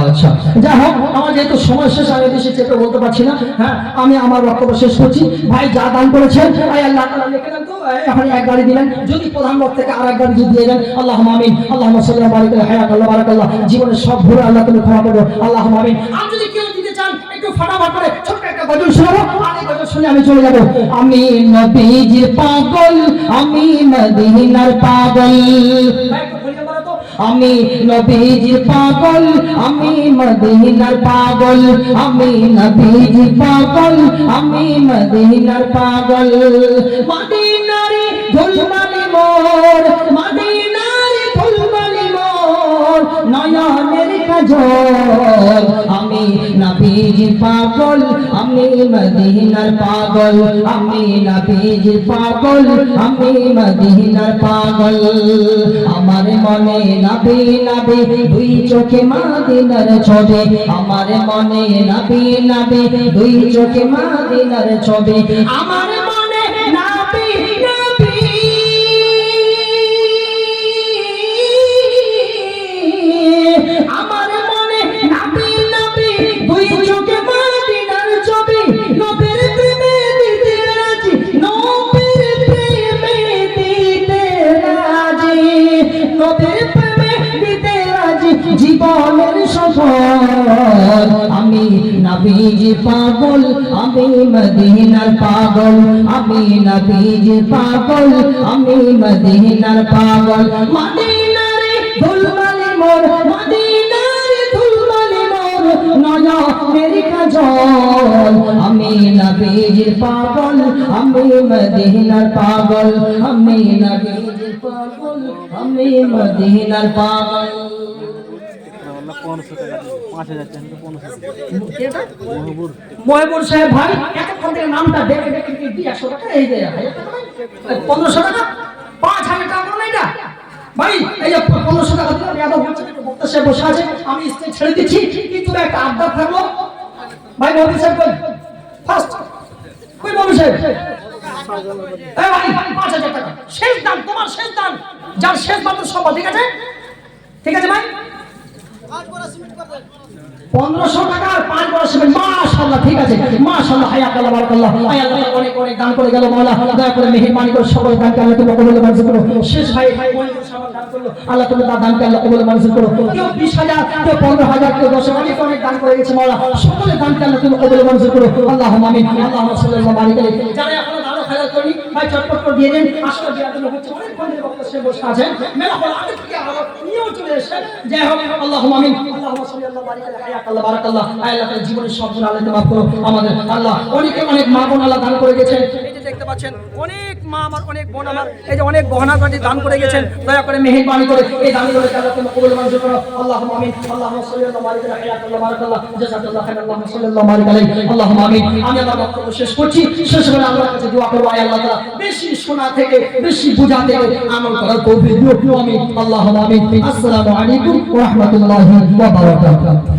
আচ্ছা যাই হোক, আমার যেহেতু সময় শেষ, আমি বেশি চেপে বলতে পারছি না। হ্যাঁ আমি আমার বক্তব্য শেষ করছি। ভাই যা দান করেছেন আয় আল্লাহ তাআলা লিখে দেন তো, এখন এক গাড়ি দিলেন, যদি প্রধান বক্তা থেকে আরেক গাড়ি যদি দিয়ে দেন। আল্লাহুম্মা আমিন। আল্লাহুম্মা সাল্লি আলা বারিক আলা হায়াকাল্লাহ বারাকাল্লাহ। জীবনের সব ভুল আল্লাহ তুমি ক্ষমা করো। আল্লাহুম্মা আমিন। আর যদি কেউ দিতে চান একটু ফাটাফাট করে ছোট্ট একটা গজল শোনাবো, আর এই গজল শুনে আমি চলে যাব। আমি নবীজির পাগল, আমি মদিনার পাগল। ভাই একটু বলিয়ে বলো তো। আমি নবীজির পাগল, আমি মদিনার পাগল, আমি নবীজির পাগল, আমি মদিনার পাগল। মদিনারে ধুলমালি মোর, মদিনারে ধুলমালি মোর, নয়নের কাজল। আমি নবীজির পাগল, আমি মদিনার পাগল, আমি নবীজির পাগল, আমি মদিনার পাগল। আমার মনে নবী নবী, দুই চোখে মদিনার ছবি। আমার মনে নবী নবী, দুই চোখে মদিনার ছবি। আমার মনে নবী নবী, আমার মনে নবী নবী, দুই চোখে মদিনার ছবি। নবীর প্রেমে দিতে রাজি, নবীর প্রেমে দিতে রাজি, নবীর প্রেমে দিতে রাজি, জীবনের সফল। আমি নবীজি পাগল আমি মদিনার পাগল আমি নবীজি পাগল আমি মদিনার পাগল মদিনারে ধুলবালি মোর মদিনারে ধুলবালি মোর নয়া মেরি কাজল আমি নবীজির পাগল আমি মদিনার পাগল আমি নবীজির পাগল আমি মদিনার পাগল 1500 টাকা 5000 টাকা 1500 টাকা মহিবুর সাহেব ভাই এতক্ষণ থেকে নামটা দেখে দেখে 100 টাকা এই যে 1500 টাকা 5000 টাকা করে না এটা ভাই এই যে 1500 টাকা দিলাম এত বলছে বক্তা সাহেব বসে আছে আমি স্টেজ ছেড়ে দিচ্ছি কিন্তু একটা আবদার থাকলো ভাই মহিবুর সাহেব কই ফার্স্ট কই মহিবুর সাহেব এই ভাই 5000 টাকা শেষ দান তোমার শেষ দান যার শেষ মাত্র সব ঠিক আছে ভাই 1500 টাকা আর 5 বড় সিমেন্ট মাশাআল্লাহ ঠিক আছে মাশাআল্লাহ হায়াকাল্লাহ বারাকাল্লাহ আয় আল্লাহ অনেক অনেক দান করে গেল মাওলা দয়া করে মেহেরবানি করে সকল দানকে আল্লাহ তুমি কবুল মঞ্জুর করো শেষ ভাই মনির সাহেব দান করলো আল্লাহ তুমি তার দানকে আল্লাহ কবুল মঞ্জুর করো কেউ 20000 কেউ 15000 কেউ 10 অনেক অনেক দান করে গেছে মাওলা সকলের দানকে আল্লাহ তুমি কবুল মঞ্জুর করো আল্লাহুম্মা আমিন আল্লাহুম্মা সাল্লাল্লাহু আলাইহি যারা এখনো দান খেয়াল করি ভাই চটপট করে দিয়ে দেন আসলে দেওয়ার জন্য হচ্ছে অনেক বন্ধুদের বক্তা সে বসে আছেন মেলা হল আগে থেকে আবার নিয়েও চলে এসে যাই হোক আল্লাহুম্মা আমিন আল্লাহুম্মা সাল্লাল্লাহু আলাইহি হায়াকাল্লাহ বারাকাল্লাহ আল্লাহ তাআলা জীবনের সব গুনাহ আল্লাহ মাফ করো আমাদের আল্লাহ অনেক অনেক মা বোন আল্লাহ দান করে গেছেন এই যে দেখতে পাচ্ছেন অনেক মা আমার অনেক বোন আমার এই যে অনেক গহনা গাটি দান করে গেছেন দয়া করে মেহেরবানি করে এই দানগুলো আল্লাহ তুমি কবুল মঞ্জুর করো আল্লাহুম্মা আমিন আল্লাহুম্মা সাল্লাল্লাহু আলাইহি হায়াকাল্লাহ বারাকাল্লাহ জাযাকাল্লাহু খাইরান আল্লাহুম্মা সাল্লাল্লাহু আলাইহি আল্লাহুম্মা আমিন আমি আমার বক্তব্য শেষ করছি শেষ করে আল্লাহর কাছে দোয়া করব আয় আল্লাহ তাআলা বেশি শোনা থেকে বেশি বোঝা থেকে আমল করার তৌফিক দিও আমিন আল্লাহুম্মা আমিন আসসালামু আলাইকুম ওয়া রাহমাতুল্লাহি ওয়া বারাকাতুহু